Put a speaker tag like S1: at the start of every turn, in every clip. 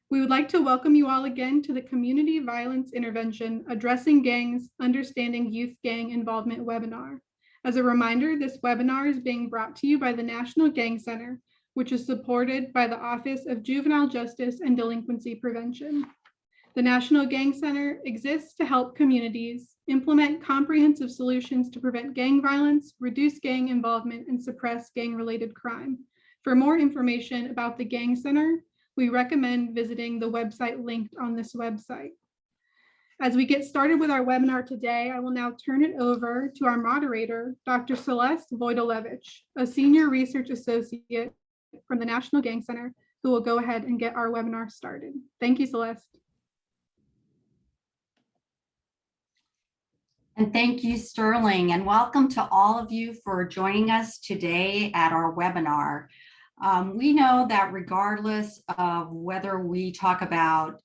S1: We would like to welcome you all again to the Community Violence Intervention Addressing Gangs, Understanding Youth Gang Involvement webinar. As a reminder, this webinar is being brought to you by the National Gang Center, which is supported by the Office of Juvenile Justice and Delinquency Prevention. The National Gang Center exists to help communities implement comprehensive solutions to prevent gang violence, reduce gang involvement, and suppress gang-related crime. For more information about the Gang Center, we recommend visiting the website linked on this website. As we get started with our webinar today, I will now turn it over to our moderator, Dr. Celeste Vojdalevich, a senior research associate from the National Gang Center, who will go ahead and get our webinar started. Thank you, Celeste.
S2: And thank you, Sterling, and welcome to all of you for joining us today at our webinar. We know that regardless of whether we talk about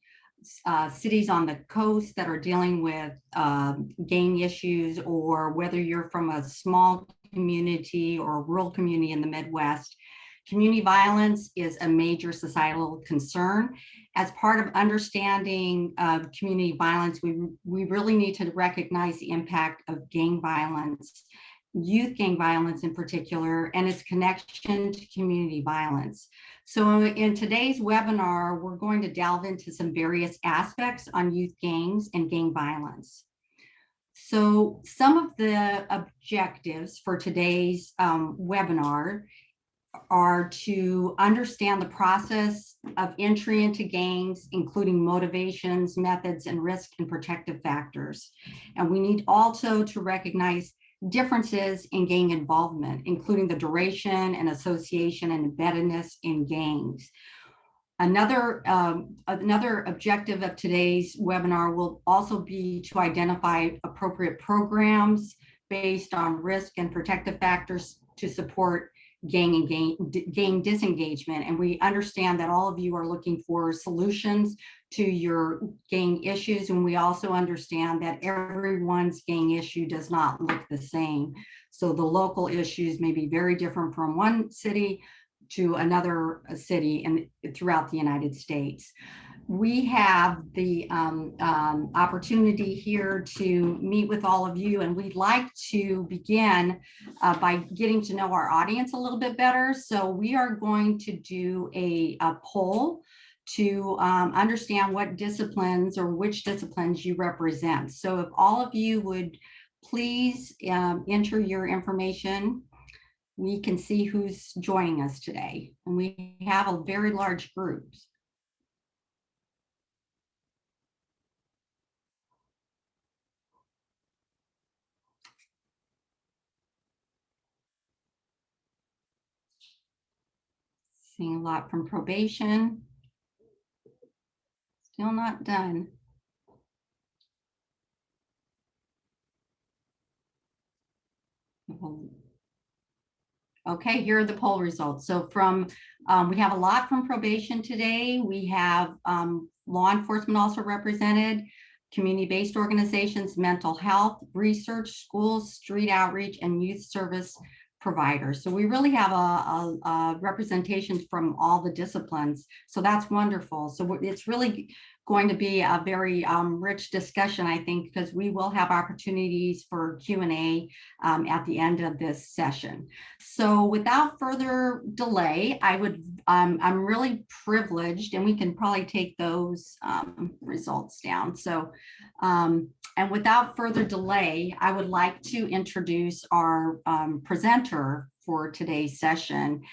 S2: cities on the coast that are dealing with gang issues, or whether you're from a small community or a rural community in the Midwest, community violence is a major societal concern. As part of understanding community violence, we really need to recognize the impact of gang violence, youth gang violence in particular, and its connection to community violence. So in today's webinar, we're going to delve into some various aspects on youth gangs and gang violence. So some of the objectives for today's webinar are to understand the process of entry into gangs, including motivations, methods, and risk and protective factors. And we need also to recognize differences in gang involvement, including the duration and association and embeddedness in gangs. Another objective of today's webinar will also be to identify appropriate programs based on risk and protective factors to support gang disengagement. And we understand that all of you are looking for solutions to your gang issues. And we also understand that everyone's gang issue does not look the same. So the local issues may be very different from one city to another city and throughout the United States. We have the opportunity here to meet with all of you, and we'd like to begin by getting to know our audience a little bit better. So we are going to do a poll to understand what disciplines or which disciplines you represent. So if all of you would please enter your information, we can see who's joining us today. And we have a very large group. Seeing a lot from probation. Still not done. Okay, here are the poll results. So from, we have a lot from probation today. We have law enforcement also represented, community-based organizations, mental health, research, schools, street outreach, and youth service providers. So we really have a representation from all the disciplines. So that's wonderful. So it's really going to be a very rich discussion, I think, because we will have opportunities for Q&A at the end of this session. So without further delay, I'm really privileged, and we can probably take those results down. So, and without further delay, I would like to introduce our presenter for today's session.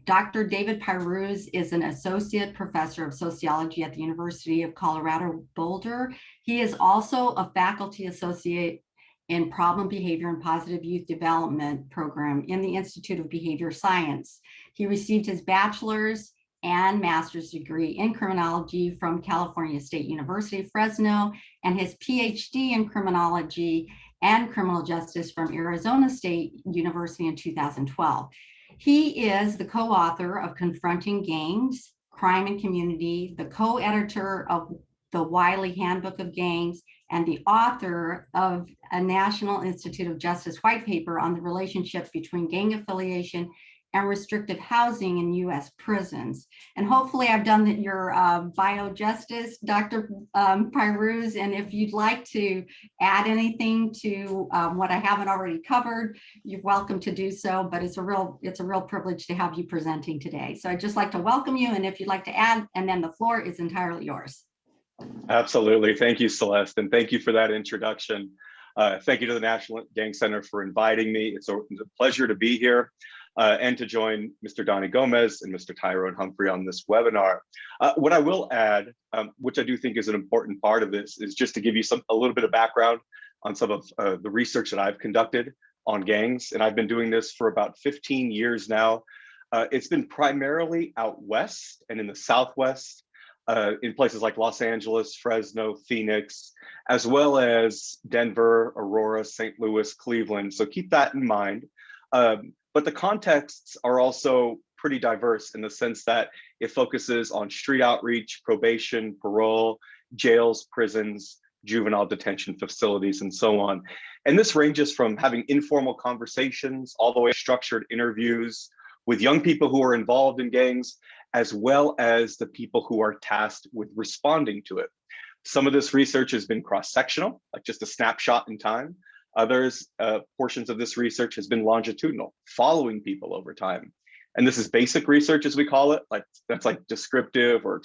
S2: Dr. David Pyruz is an associate professor of sociology at the University of Colorado Boulder. He is also a faculty associate in problem behavior and positive youth development program in the Institute of Behavior Science. He received his bachelor's and master's degree in criminology from California State University, Fresno, and his PhD in criminology and criminal justice from Arizona State University in 2012. He is the co-author of Confronting Gangs, Crime and Community, the co-editor of the Wiley Handbook of Gangs, and the author of a National Institute of Justice white paper on the relationship between gang affiliation and restrictive housing in U.S. prisons. And hopefully I've done your bio justice, Dr. Piruz, and if you'd like to add anything to what I haven't already covered, you're welcome to do so, but it's a real privilege to have you presenting today. So I'd just like to welcome you, and if you'd like to add, and then the floor is entirely yours.
S3: Absolutely. Thank you, Celeste, and thank you for that introduction. Thank you to the National Gang Center for inviting me. It's a pleasure to be here and to join Mr. Donnie Gomez and Mr. Tyrone Humphrey on this webinar. What I will add, which I do think is an important part of this, is just to give you a little bit of background on some of the research that I've conducted on gangs, and I've been doing this for about 15 years now. It's been primarily out west and in the Southwest, in places like Los Angeles, Fresno, Phoenix, as well as Denver, Aurora, St. Louis, Cleveland. So keep that in mind. But the contexts are also pretty diverse in the sense that it focuses on street outreach, probation, parole, jails, prisons, juvenile detention facilities, and so on. And this ranges from having informal conversations all the way to structured interviews with young people who are involved in gangs, as well as the people who are tasked with responding to it. Some of this research has been cross-sectional, like just a snapshot in time. Others, portions of this research has been longitudinal, following people over time. And this is basic research, as we call it, like that's like descriptive or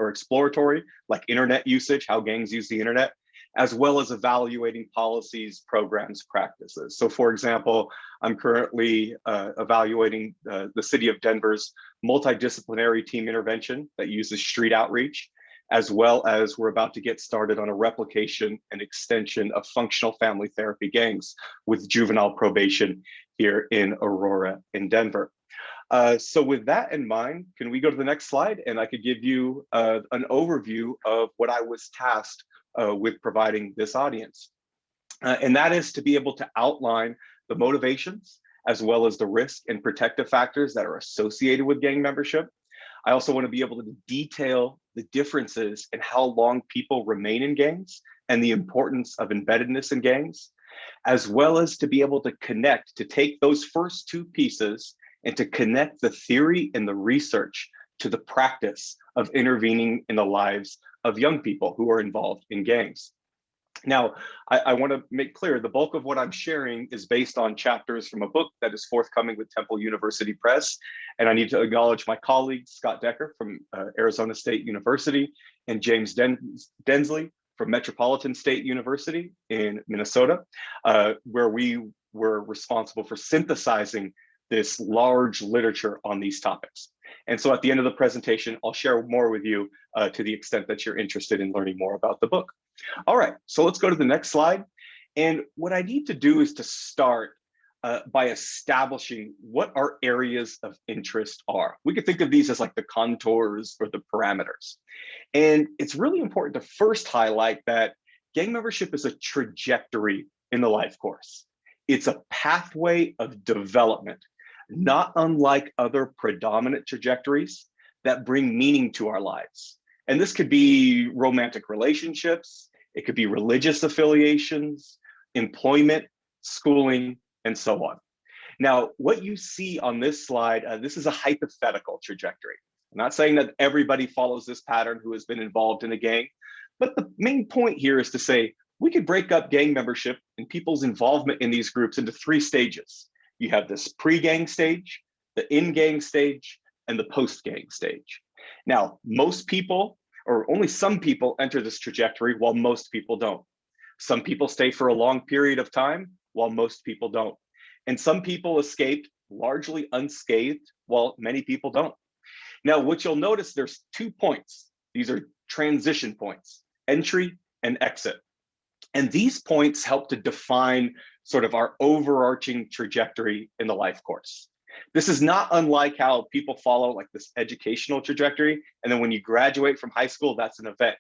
S3: exploratory, like internet usage, how gangs use the internet, as well as evaluating policies, programs, practices. So for example, I'm currently evaluating the city of Denver's multidisciplinary team intervention that uses street outreach, as well as we're about to get started on a replication and extension of functional family therapy gangs with juvenile probation here in Aurora in Denver. So with that in mind, can we go to the next slide? And I could give you an overview of what I was tasked with providing this audience. And that is to be able to outline the motivations, as well as the risk and protective factors that are associated with gang membership. I also want to be able to detail the differences in how long people remain in gangs and the importance of embeddedness in gangs, as well as to be able to connect, to take those first two pieces and to connect the theory and the research to the practice of intervening in the lives of young people who are involved in gangs. Now, I want to make clear the bulk of what I'm sharing is based on chapters from a book that is forthcoming with Temple University Press. And I need to acknowledge my colleague, Scott Decker from Arizona State University, and James Densley from Metropolitan State University in Minnesota, where we were responsible for synthesizing this large literature on these topics. And so at the end of the presentation, I'll share more with you to the extent that you're interested in learning more about the book. All right, so let's go to the next slide. And what I need to do is to start by establishing what our areas of interest are. We could think of these as like the contours or the parameters. And it's really important to first highlight that gang membership is a trajectory in the life course. It's a pathway of development, not unlike other predominant trajectories that bring meaning to our lives. And this could be romantic relationships, it could be religious affiliations, employment, schooling, and so on. Now, what you see on this slide, this is a hypothetical trajectory. I'm not saying that everybody follows this pattern who has been involved in a gang, but the main point here is to say, we could break up gang membership and people's involvement in these groups into three stages. You have this pre-gang stage, the in-gang stage, and the post-gang stage. Now, most people, or only some people, enter this trajectory while most people don't. Some people stay for a long period of time while most people don't. And some people escape largely unscathed while many people don't. Now, what you'll notice, there's 2 points. These are transition points, entry and exit. And these points help to define sort of our overarching trajectory in the life course. This is not unlike how people follow like this educational trajectory. And then when you graduate from high school, that's an event.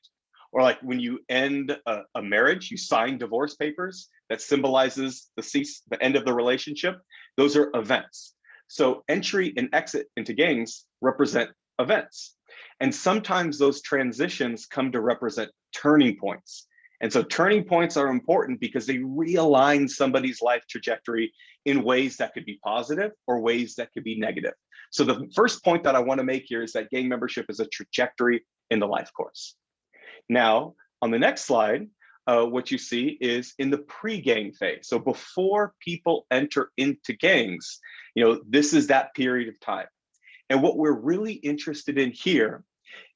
S3: Or like when you end a marriage, you sign divorce papers that symbolizes the end of the relationship. Those are events. So entry and exit into gangs represent events. And sometimes those transitions come to represent turning points. And so turning points are important because they realign somebody's life trajectory in ways that could be positive or ways that could be negative. So the first point that I want to make here is that gang membership is a trajectory in the life course. Now, on the next slide, what you see is in the pre-gang phase. So before people enter into gangs, this is that period of time. And what we're really interested in here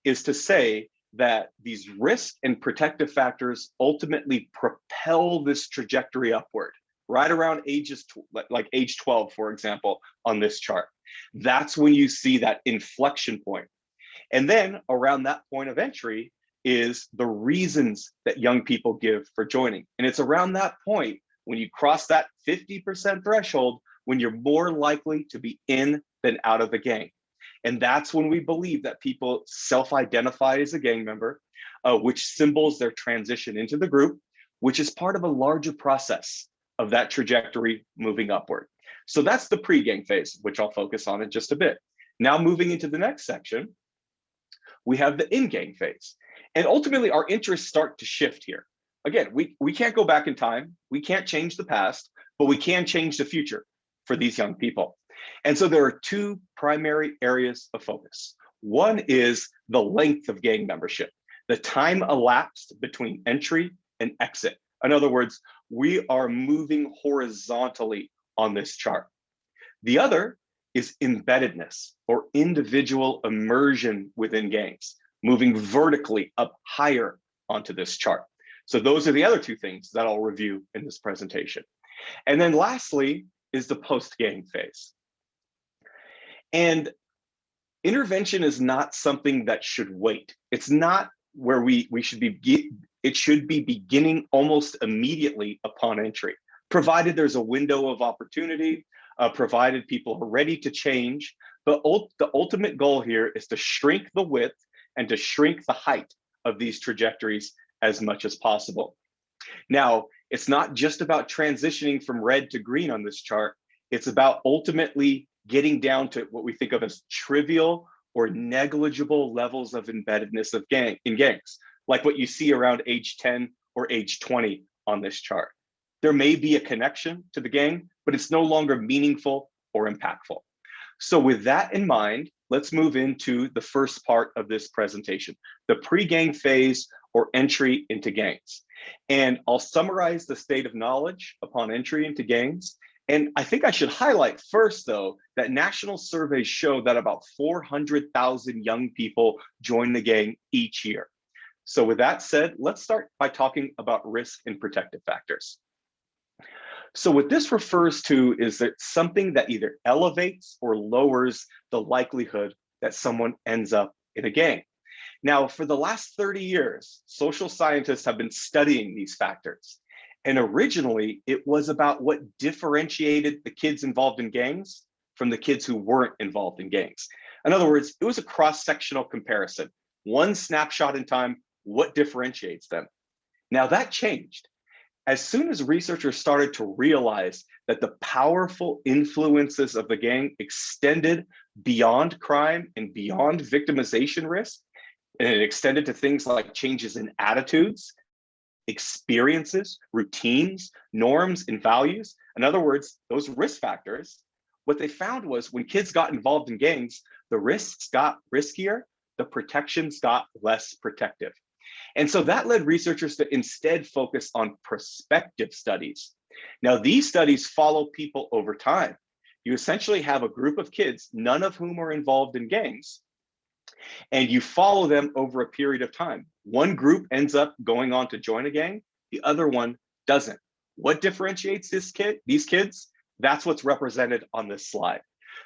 S3: is to say that these risk and protective factors ultimately propel this trajectory upward, right around like age 12, for example, on this chart. That's when you see that inflection point. And then around that point of entry is the reasons that young people give for joining. And it's around that point when you cross that 50% threshold, when you're more likely to be in than out of the gang. And that's when we believe that people self-identify as a gang member, which symbols their transition into the group, which is part of a larger process of that trajectory moving upward. So that's the pre-gang phase, which I'll focus on in just a bit. Now moving into the next section, we have the in-gang phase. And ultimately our interests start to shift here. Again, we can't go back in time, we can't change the past, but we can change the future for these young people. And so there are two primary areas of focus. One is the length of gang membership, the time elapsed between entry and exit. In other words, we are moving horizontally on this chart. The other is embeddedness, or individual immersion within gangs, moving vertically up higher onto this chart. So those are the other two things that I'll review in this presentation. And then lastly is the post-gang phase. And intervention is not something that should wait. It's not where we should be, it should be beginning almost immediately upon entry, provided there's a window of opportunity, provided people are ready to change. But the ultimate goal here is to shrink the width and to shrink the height of these trajectories as much as possible. Now, it's not just about transitioning from red to green on this chart. It's about ultimately getting down to what we think of as trivial or negligible levels of embeddedness in gangs, like what you see around age 10 or age 20 on this chart. There may be a connection to the gang, but it's no longer meaningful or impactful. So with that in mind, let's move into the first part of this presentation, the pre-gang phase or entry into gangs. And I'll summarize the state of knowledge upon entry into gangs. And I think I should highlight first, though, that national surveys show that about 400,000 young people join the gang each year. So with that said, let's start by talking about risk and protective factors. So what this refers to is that something that either elevates or lowers the likelihood that someone ends up in a gang. Now, for the last 30 years, social scientists have been studying these factors. And originally, it was about what differentiated the kids involved in gangs from the kids who weren't involved in gangs. In other words, it was a cross-sectional comparison. One snapshot in time, what differentiates them? Now that changed. As soon as researchers started to realize that the powerful influences of the gang extended beyond crime and beyond victimization risk, and it extended to things like changes in attitudes, experiences, routines, norms, and values. In other words, those risk factors, what they found was when kids got involved in gangs, the risks got riskier, the protections got less protective. And so that led researchers to instead focus on prospective studies. Now, these studies follow people over time. You essentially have a group of kids, none of whom are involved in gangs, and you follow them over a period of time. One group ends up going on to join a gang, the other one doesn't. What differentiates these kids? That's what's represented on this slide.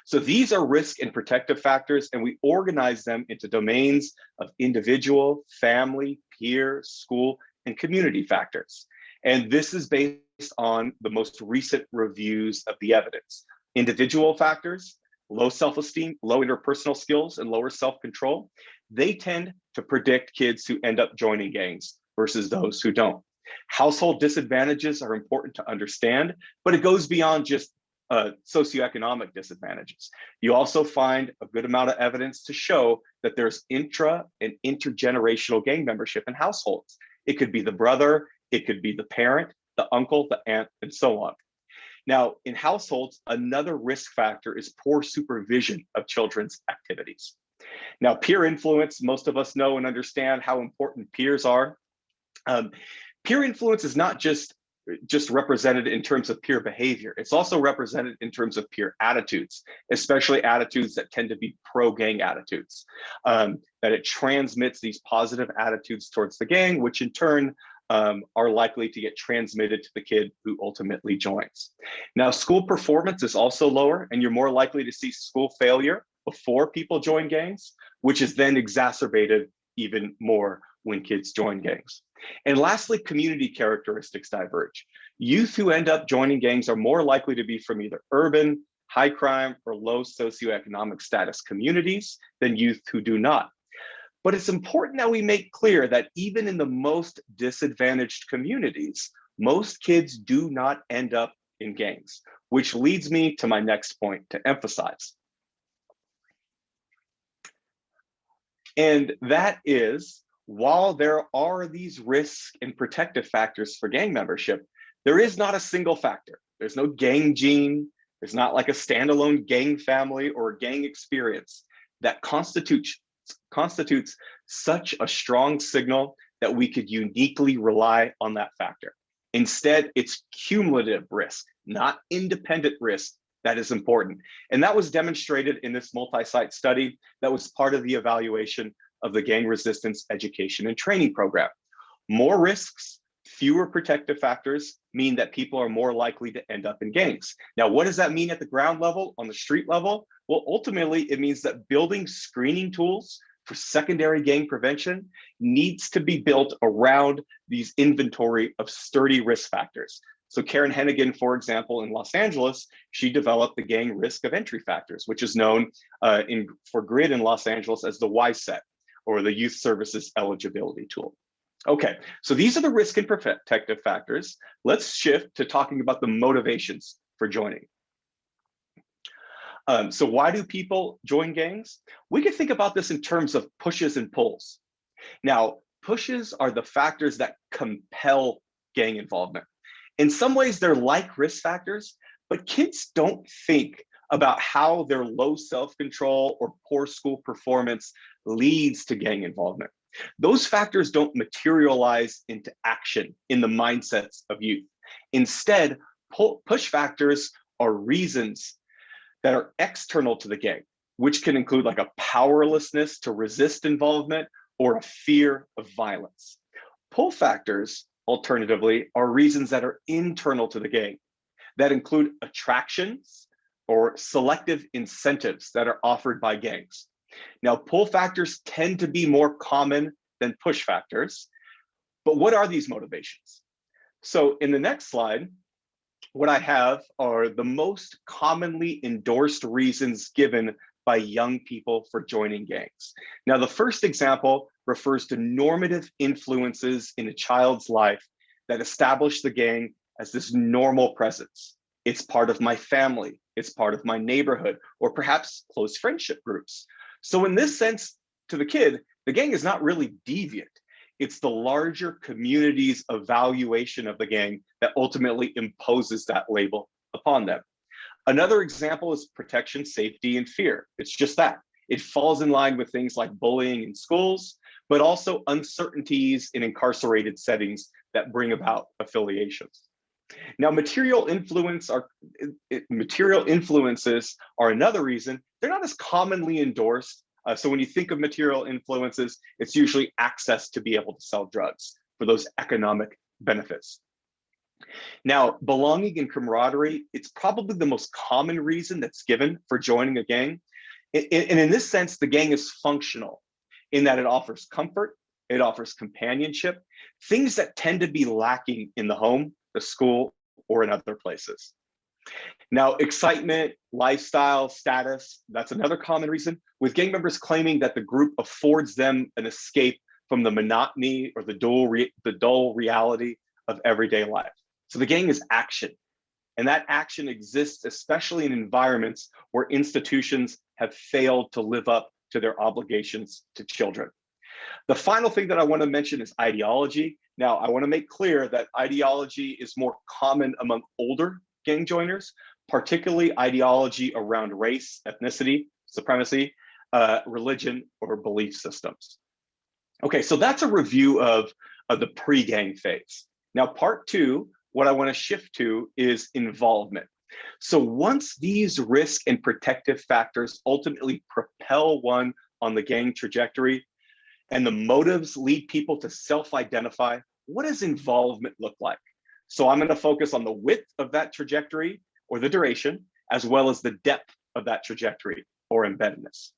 S3: So these are risk and protective factors, and we organize them into domains of individual, family, peer, school, and community factors. And this is based on the most recent reviews of the evidence. Individual factors, low self-esteem, low interpersonal skills, and lower self-control, they tend to predict kids who end up joining gangs versus those who don't. Household disadvantages are important to understand, but it goes beyond just socioeconomic disadvantages. You also find a good amount of evidence to show that there's intra and intergenerational gang membership in households. It could be the brother It could be the parent, the uncle, the aunt, and so on. Now, in households, another risk factor is poor supervision of children's activities. Now, peer influence, most of us know and understand how important peers are. Peer influence is not just represented in terms of peer behavior. It's also represented in terms of peer attitudes, especially attitudes that tend to be pro-gang attitudes, that it transmits these positive attitudes towards the gang, which in turn are likely to get transmitted to the kid who ultimately joins. Now, school performance is also lower, and you're more likely to see school failure before people join gangs, which is then exacerbated even more when kids join gangs. And lastly, community characteristics diverge. Youth who end up joining gangs are more likely to be from either urban, high crime, or low socioeconomic status communities than youth who do not. But it's important that we make clear that even in the most disadvantaged communities, most kids do not end up in gangs, which leads me to my next point to emphasize. And that is, while there are these risks and protective factors for gang membership, there is not a single factor. There's no gang gene. There's not like a standalone gang family or a gang experience that constitutes such a strong signal that we could uniquely rely on that factor. Instead, it's cumulative risk, not independent risk, that is important. And that was demonstrated in this multi-site study that was part of the evaluation of the gang resistance education and training program. More risks, fewer protective factors mean that people are more likely to end up in gangs. Now, what does that mean at the ground level, on the street level? Well, ultimately, it means that building screening tools for secondary gang prevention needs to be built around these inventory of sturdy risk factors. So Karen Hennigan, for example, in Los Angeles, she developed the gang risk of entry factors, which is known for GRID in Los Angeles as the YSET, or the Youth Services Eligibility Tool. Okay, so these are the risk and protective factors. Let's shift to talking about the motivations for joining. So why do people join gangs? We can think about this in terms of pushes and pulls. Now, pushes are the factors that compel gang involvement. In some ways, they're like risk factors, but kids don't think about how their low self-control or poor school performance leads to gang involvement. Those factors don't materialize into action in the mindsets of youth. Instead, push factors are reasons that are external to the gang, which can include like a powerlessness to resist involvement or a fear of violence. Pull factors, alternatively, are reasons that are internal to the gang, that include attractions or selective incentives that are offered by gangs. Now, pull factors tend to be more common than push factors, but what are these motivations? So in the next slide, what I have are the most commonly endorsed reasons given by young people for joining gangs. Now, the first example refers to normative influences in a child's life that establish the gang as this normal presence. It's part of my family, it's part of my neighborhood, or perhaps close friendship groups. So in this sense, to the kid, the gang is not really deviant. It's the larger community's evaluation of the gang that ultimately imposes that label upon them. Another example is protection, safety, and fear. It's just that. It falls in line with things like bullying in schools, but also uncertainties in incarcerated settings that bring about affiliations. Now, material influences are another reason. They're not as commonly endorsed. So when you think of material influences, it's usually access to be able to sell drugs for those economic benefits. Now, belonging and camaraderie, it's probably the most common reason that's given for joining a gang. And in this sense, the gang is functional in that it offers comfort, it offers companionship, things that tend to be lacking in the home, the school, or in other places. Now, excitement, lifestyle, status, that's another common reason, with gang members claiming that the group affords them an escape from the monotony or the dull reality of everyday life. So the gang is action, and that action exists especially in environments where institutions have failed to live up to their obligations to children. The final thing that I want to mention is ideology. Now, I want to make clear that ideology is more common among older gang joiners, particularly ideology around race, ethnicity, supremacy, religion, or belief systems. Okay, so that's a review of the pre-gang phase. Now, part two, what I want to shift to is involvement. So once these risk and protective factors ultimately propel one on the gang trajectory, and the motives lead people to self-identify, what does involvement look like? So I'm going to focus on the width of that trajectory or the duration, as well as the depth of that trajectory or embeddedness.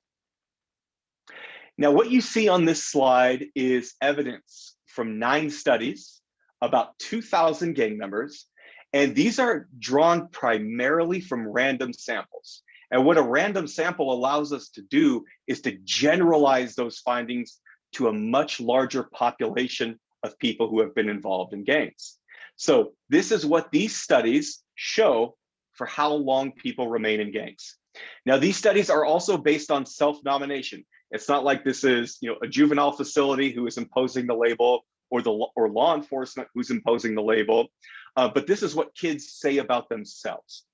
S3: Now, what you see on this slide is evidence from 9 studies, about 2,000 gang members, and these are drawn primarily from random samples. And what a random sample allows us to do is to generalize those findings to a much larger population of people who have been involved in gangs. So this is what these studies show for how long people remain in gangs. Now, these studies are also based on self-nomination. It's not like this is, a juvenile facility who is imposing the label or law enforcement who's imposing the label, but this is what kids say about themselves.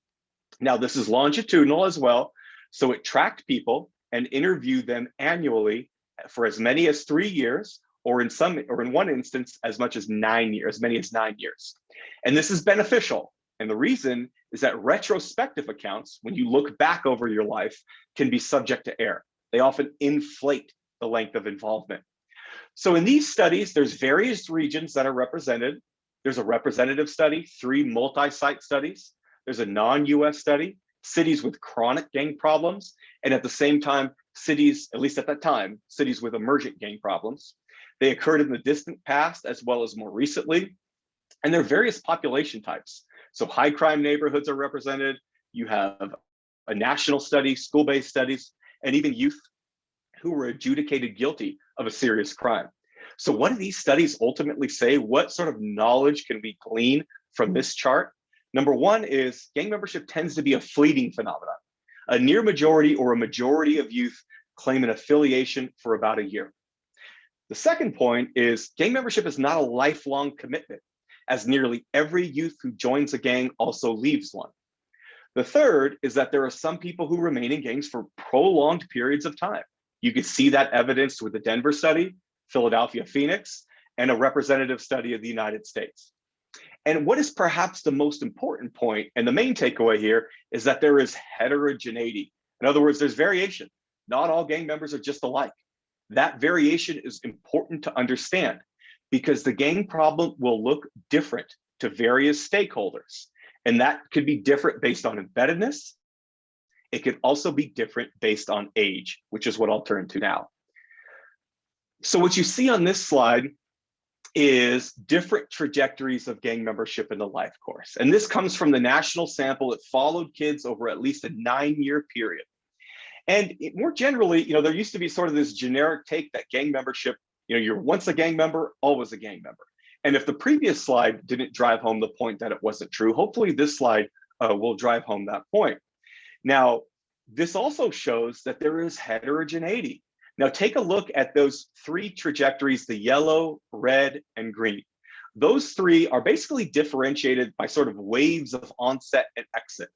S3: Now, this is longitudinal as well, so it tracked people and interviewed them annually for as many as 3 years, or in one instance, as much as 9 years, as many as 9 years. And this is beneficial. And the reason is that retrospective accounts, when you look back over your life, can be subject to error. They often inflate the length of involvement. So in these studies, there's various regions that are represented. There's a representative study, 3 multi-site studies. There's a non-US study, cities with chronic gang problems, and at the same time, cities, at least at that time, cities with emergent gang problems. They occurred in the distant past as well as more recently, and there are various population types. So high crime neighborhoods are represented. You have a national study, school-based studies, and even youth who were adjudicated guilty of a serious crime. So what do these studies ultimately say? What sort of knowledge can we glean from this chart? Number one is gang membership tends to be a fleeting phenomenon. A near majority or a majority of youth claim an affiliation for about a year. The second point is gang membership is not a lifelong commitment, as nearly every youth who joins a gang also leaves one. The third is that there are some people who remain in gangs for prolonged periods of time. You could see that evidenced with the Denver study, Philadelphia, Phoenix, and a representative study of the United States. And what is perhaps the most important point, and the main takeaway here, is that there is heterogeneity. In other words, there's variation. Not all gang members are just alike. That variation is important to understand because the gang problem will look different to various stakeholders. And that could be different based on embeddedness. It could also be different based on age, which is what I'll turn to now. So what you see on this slide is different trajectories of gang membership in the life course. And this comes from the national sample. It followed kids over at least a 9-year period. And more generally, there used to be sort of this generic take that gang membership, you're once a gang member, always a gang member. And if the previous slide didn't drive home the point that it wasn't true, hopefully this slide will drive home that point. Now, this also shows that there is heterogeneity. Now take a look at those 3 trajectories, the yellow, red, and green. Those 3 are basically differentiated by sort of waves of onset and exit.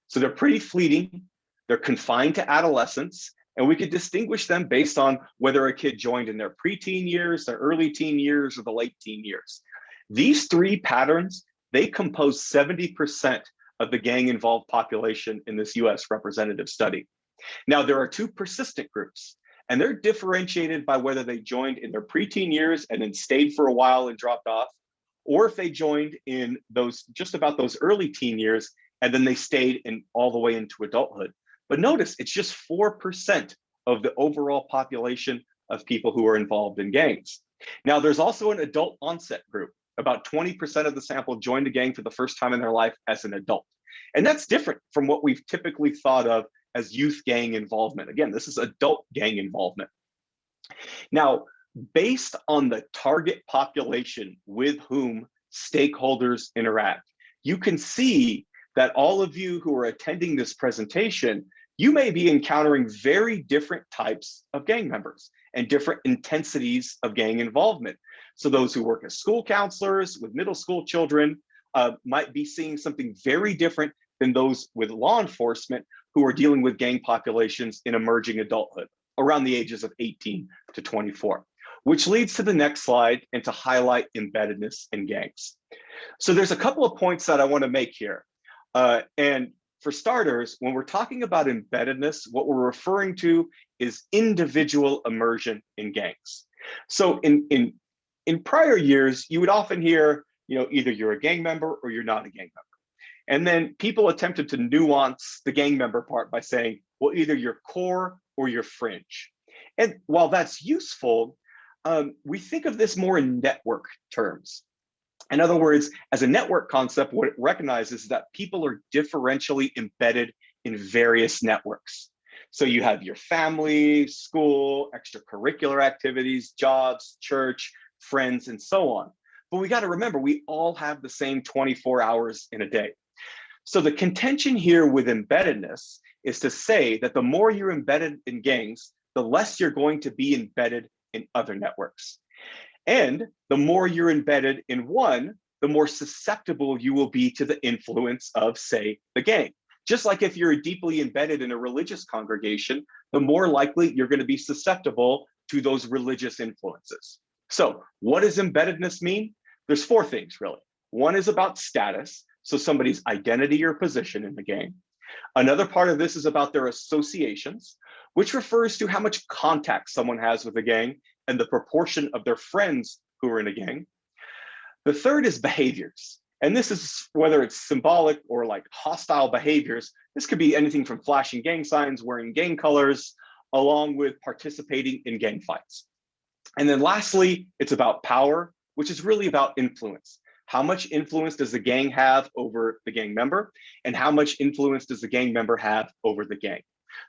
S3: So they're pretty fleeting, they're confined to adolescence, and we could distinguish them based on whether a kid joined in their preteen years, their early teen years, or the late teen years. These 3 patterns, they compose 70% of the gang-involved population in this US representative study. Now, there are 2 persistent groups, and they're differentiated by whether they joined in their preteen years and then stayed for a while and dropped off, or if they joined in just about those early teen years and then they stayed in all the way into adulthood. But notice it's just 4% of the overall population of people who are involved in gangs. Now, there's also an adult onset group. About 20% of the sample joined a gang for the first time in their life as an adult. And that's different from what we've typically thought of as youth gang involvement. Again, this is adult gang involvement. Now, based on the target population with whom stakeholders interact, you can see that all of you who are attending this presentation you may be encountering very different types of gang members and different intensities of gang involvement. So those who work as school counselors with middle school children might be seeing something very different than those with law enforcement who are dealing with gang populations in emerging adulthood around the ages of 18 to 24, which leads to the next slide and to highlight embeddedness in gangs. So there's a couple of points that I want to make here. And for starters, when we're talking about embeddedness, what we're referring to is individual immersion in gangs. So in prior years, you would often hear, either you're a gang member or you're not a gang member. And then people attempted to nuance the gang member part by saying, well, either you're core or you're fringe. And while that's useful, we think of this more in network terms. In other words, as a network concept, what it recognizes is that people are differentially embedded in various networks. So you have your family, school, extracurricular activities, jobs, church, friends, and so on. But we got to remember, we all have the same 24 hours in a day. So the contention here with embeddedness is to say that the more you're embedded in gangs, the less you're going to be embedded in other networks. And the more you're embedded in one, the more susceptible you will be to the influence of, say, the gang. Just like if you're deeply embedded in a religious congregation, the more likely you're going to be susceptible to those religious influences. So what does embeddedness mean? There's four things, really. One is about status, so somebody's identity or position in the gang. Another part of this is about their associations, which refers to how much contact someone has with a gang and the proportion of their friends who are in a gang. The third is behaviors. And this is whether it's symbolic or like hostile behaviors. This could be anything from flashing gang signs, wearing gang colors, along with participating in gang fights. And then lastly, it's about power, which is really about influence. How much influence does the gang have over the gang member? And how much influence does the gang member have over the gang?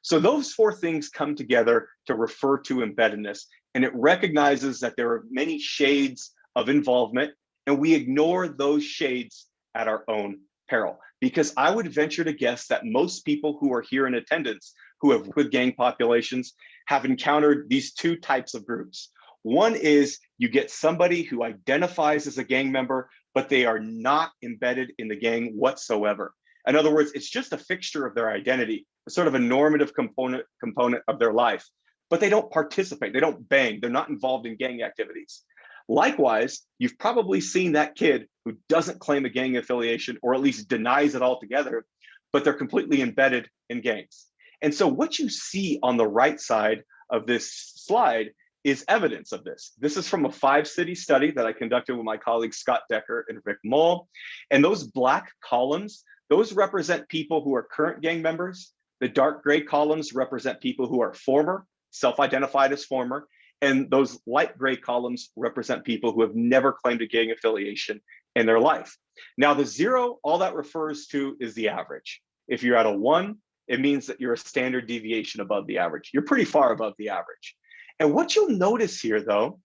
S3: So those four things come together to refer to embeddedness, and it recognizes that there are many shades of involvement, and we ignore those shades at our own peril. Because I would venture to guess that most people who are here in attendance who have with gang populations have encountered these two types of groups. One is you get somebody who identifies as a gang member, but they are not embedded in the gang whatsoever. In other words, it's just a fixture of their identity, sort of a normative component of their life, but they don't participate, they don't bang, they're not involved in gang activities. Likewise, you've probably seen that kid who doesn't claim a gang affiliation or at least denies it altogether, but they're completely embedded in gangs. And so what you see on the right side of this slide is evidence of this. This is from a 5-city study that I conducted with my colleagues Scott Decker and Rick Mull. And those black columns, those represent people who are current gang members. The dark gray columns represent people who are former, self-identified as former. And those light gray columns represent people who have never claimed a gang affiliation in their life. Now the 0, all that refers to is the average. If you're at a 1, it means that you're a standard deviation above the average. You're pretty far above the average. And what you'll notice here, though,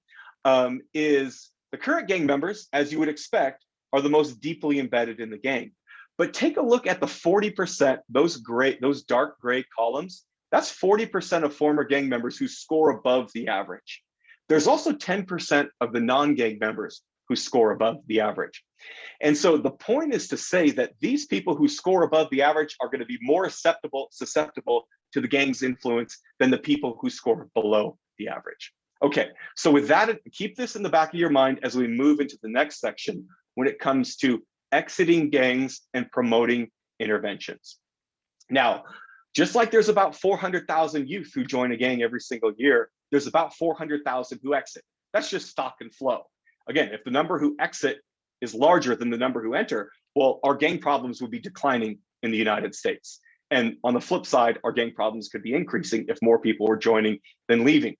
S3: is the current gang members, as you would expect, are the most deeply embedded in the gang. But take a look at the 40%, those dark gray columns. That's 40% of former gang members who score above the average. There's also 10% of the non-gang members who score above the average. And so the point is to say that these people who score above the average are going to be more susceptible to the gang's influence than the people who score below the average. Okay, so with that, keep this in the back of your mind as we move into the next section when it comes to exiting gangs and promoting interventions. Now, just like there's about 400,000 youth who join a gang every single year, there's about 400,000 who exit. That's just stock and flow. Again, if the number who exit is larger than the number who enter, well, our gang problems would be declining in the United States. And on the flip side, our gang problems could be increasing if more people were joining than leaving.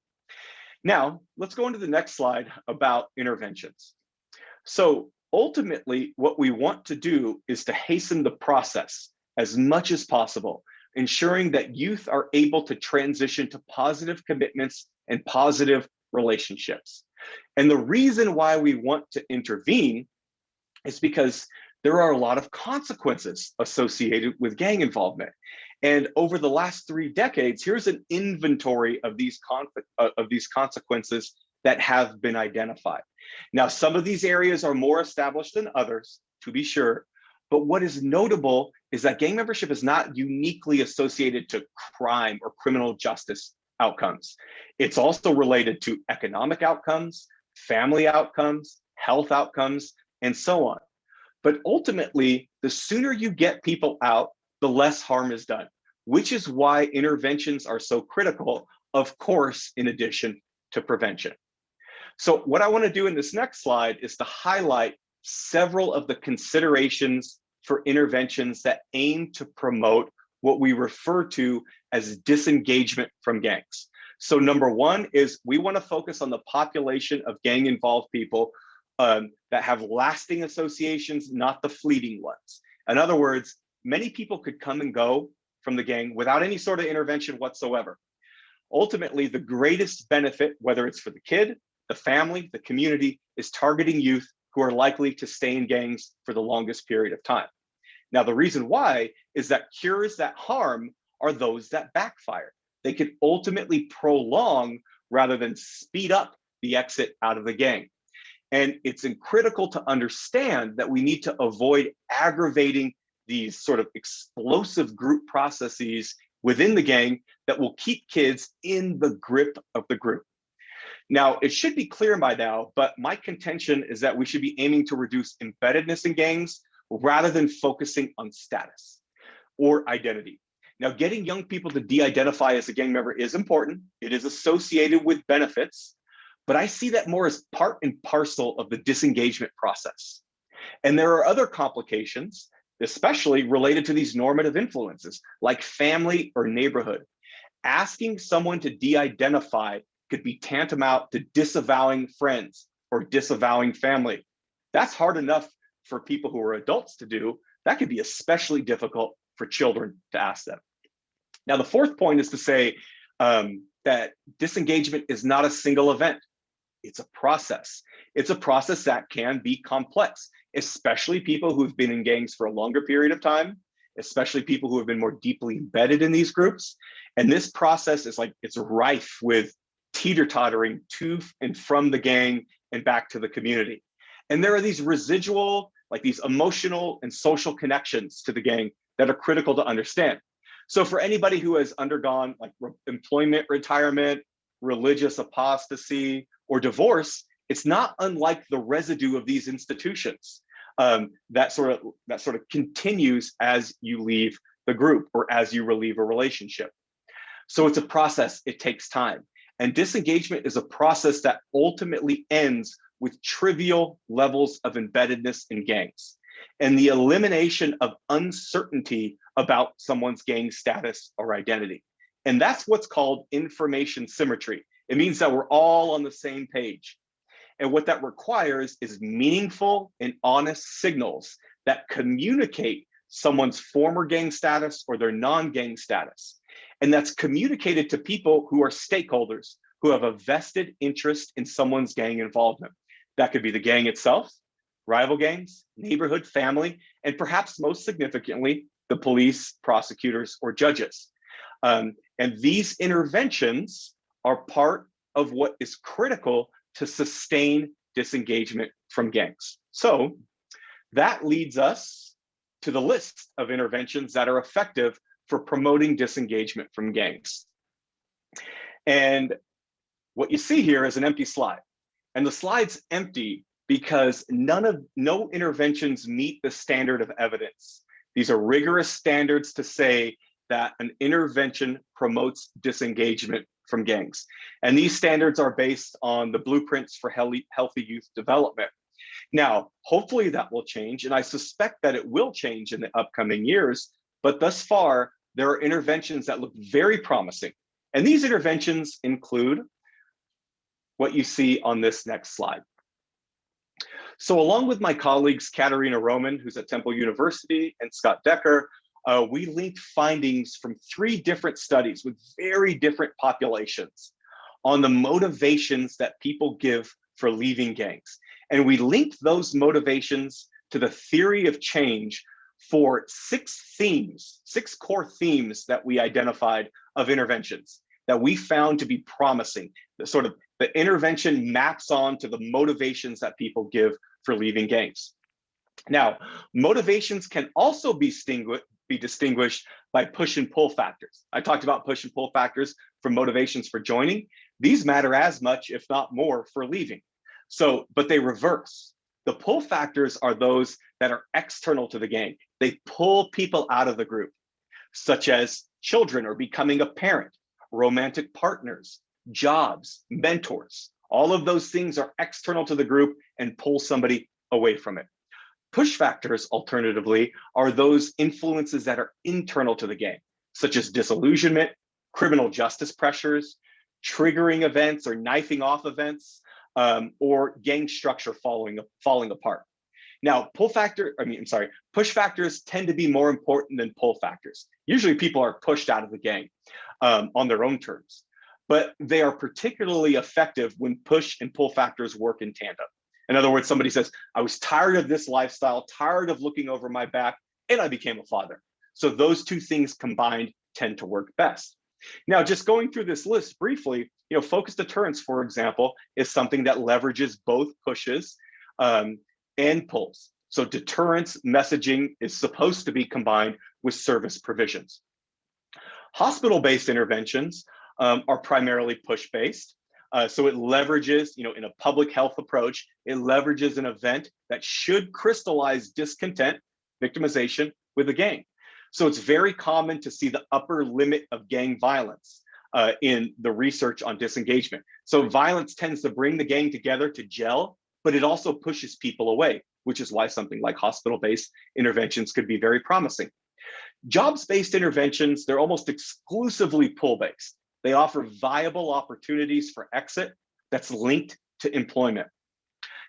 S3: Now, let's go into the next slide about interventions. So ultimately, what we want to do is to hasten the process as much as possible, ensuring that youth are able to transition to positive commitments and positive relationships. And the reason why we want to intervene is because there are a lot of consequences associated with gang involvement. And over the last 3 decades, here's an inventory of these consequences that have been identified. Now, some of these areas are more established than others, to be sure, but what is notable is that gang membership is not uniquely associated to crime or criminal justice outcomes. It's also related to economic outcomes, family outcomes, health outcomes, and so on. But ultimately, the sooner you get people out, the less harm is done, which is why interventions are so critical, of course, in addition to prevention. So what I want to do in this next slide is to highlight several of the considerations for interventions that aim to promote what we refer to as disengagement from gangs. So number one is we want to focus on the population of gang-involved people that have lasting associations, not the fleeting ones. In other words, many people could come and go from the gang without any sort of intervention whatsoever. Ultimately, the greatest benefit, whether it's for the kid, the family, the community, is targeting youth who are likely to stay in gangs for the longest period of time. Now, the reason why is that cures that harm are those that backfire. They can ultimately prolong rather than speed up the exit out of the gang. And it's critical to understand that we need to avoid aggravating these sort of explosive group processes within the gang that will keep kids in the grip of the group. Now, it should be clear by now, but my contention is that we should be aiming to reduce embeddedness in gangs rather than focusing on status or identity. Now, getting young people to de-identify as a gang member is important. It is associated with benefits, but I see that more as part and parcel of the disengagement process. And there are other complications, especially related to these normative influences, like family or neighborhood. Asking someone to de-identify could be tantamount to disavowing friends or disavowing family. That's hard enough for people who are adults to do. That could be especially difficult for children to ask them. Now, the fourth point is to say that disengagement is not a single event. It's a process. It's a process that can be complex, especially people who've been in gangs for a longer period of time, especially people who have been more deeply embedded in these groups. And this process is like, it's rife with teeter-tottering to and from the gang and back to the community. And there are these residual, like these emotional and social connections to the gang that are critical to understand. So for anybody who has undergone like employment retirement, religious apostasy, or divorce, it's not unlike the residue of these institutions that sort of continues as you leave the group or as you relieve a relationship. So it's a process, it takes time. And disengagement is a process that ultimately ends with trivial levels of embeddedness in gangs and the elimination of uncertainty about someone's gang status or identity. And that's what's called information symmetry. It means that we're all on the same page. And what that requires is meaningful and honest signals that communicate someone's former gang status or their non-gang status. And that's communicated to people who are stakeholders, who have a vested interest in someone's gang involvement. That could be the gang itself, rival gangs, neighborhood, family, and perhaps most significantly, the police, prosecutors, or judges. And these interventions are part of what is critical to sustain disengagement from gangs. So that leads us to the list of interventions that are effective for promoting disengagement from gangs. And what you see here is an empty slide. And the slide's empty because no interventions meet the standard of evidence. These are rigorous standards to say that an intervention promotes disengagement from gangs. And these standards are based on the blueprints for healthy youth development. Now, hopefully that will change, and I suspect that it will change in the upcoming years, but thus far, there are interventions that look very promising. And these interventions include what you see on this next slide. So along with my colleagues, Katarina Roman, who's at Temple University, and Scott Decker, we linked findings from 3 different studies with very different populations on the motivations that people give for leaving gangs. And we linked those motivations to the theory of change for 6 core themes that we identified of interventions that we found to be promising. The intervention maps on to the motivations that people give for leaving gangs. Now, motivations can also be distinguished by push and pull factors. I talked about push and pull factors for motivations for joining. These matter as much, if not more, for leaving. But they reverse. The pull factors are those that are external to the gang. They pull people out of the group, such as children or becoming a parent, romantic partners, jobs, mentors. All of those things are external to the group and pull somebody away from it. Push factors, alternatively, are those influences that are internal to the gang, such as disillusionment, criminal justice pressures, triggering events or knifing off events, or gang structure falling apart. Now, push factors tend to be more important than pull factors. Usually people are pushed out of the gang on their own terms, but they are particularly effective when push and pull factors work in tandem. In other words, somebody says, I was tired of this lifestyle, tired of looking over my back, and I became a father. So those two things combined tend to work best. Now, just going through this list briefly, focused deterrence, for example, is something that leverages both pushes and pulls. So deterrence messaging is supposed to be combined with service provisions. Hospital-based interventions are primarily push-based. So it leverages, in a public health approach, it leverages an event that should crystallize discontent, victimization with a gang. So it's very common to see the upper limit of gang violence in the research on disengagement. So violence tends to bring the gang together to gel, but it also pushes people away, which is why something like hospital-based interventions could be very promising. Jobs-based interventions, they're almost exclusively pull-based. They offer viable opportunities for exit that's linked to employment.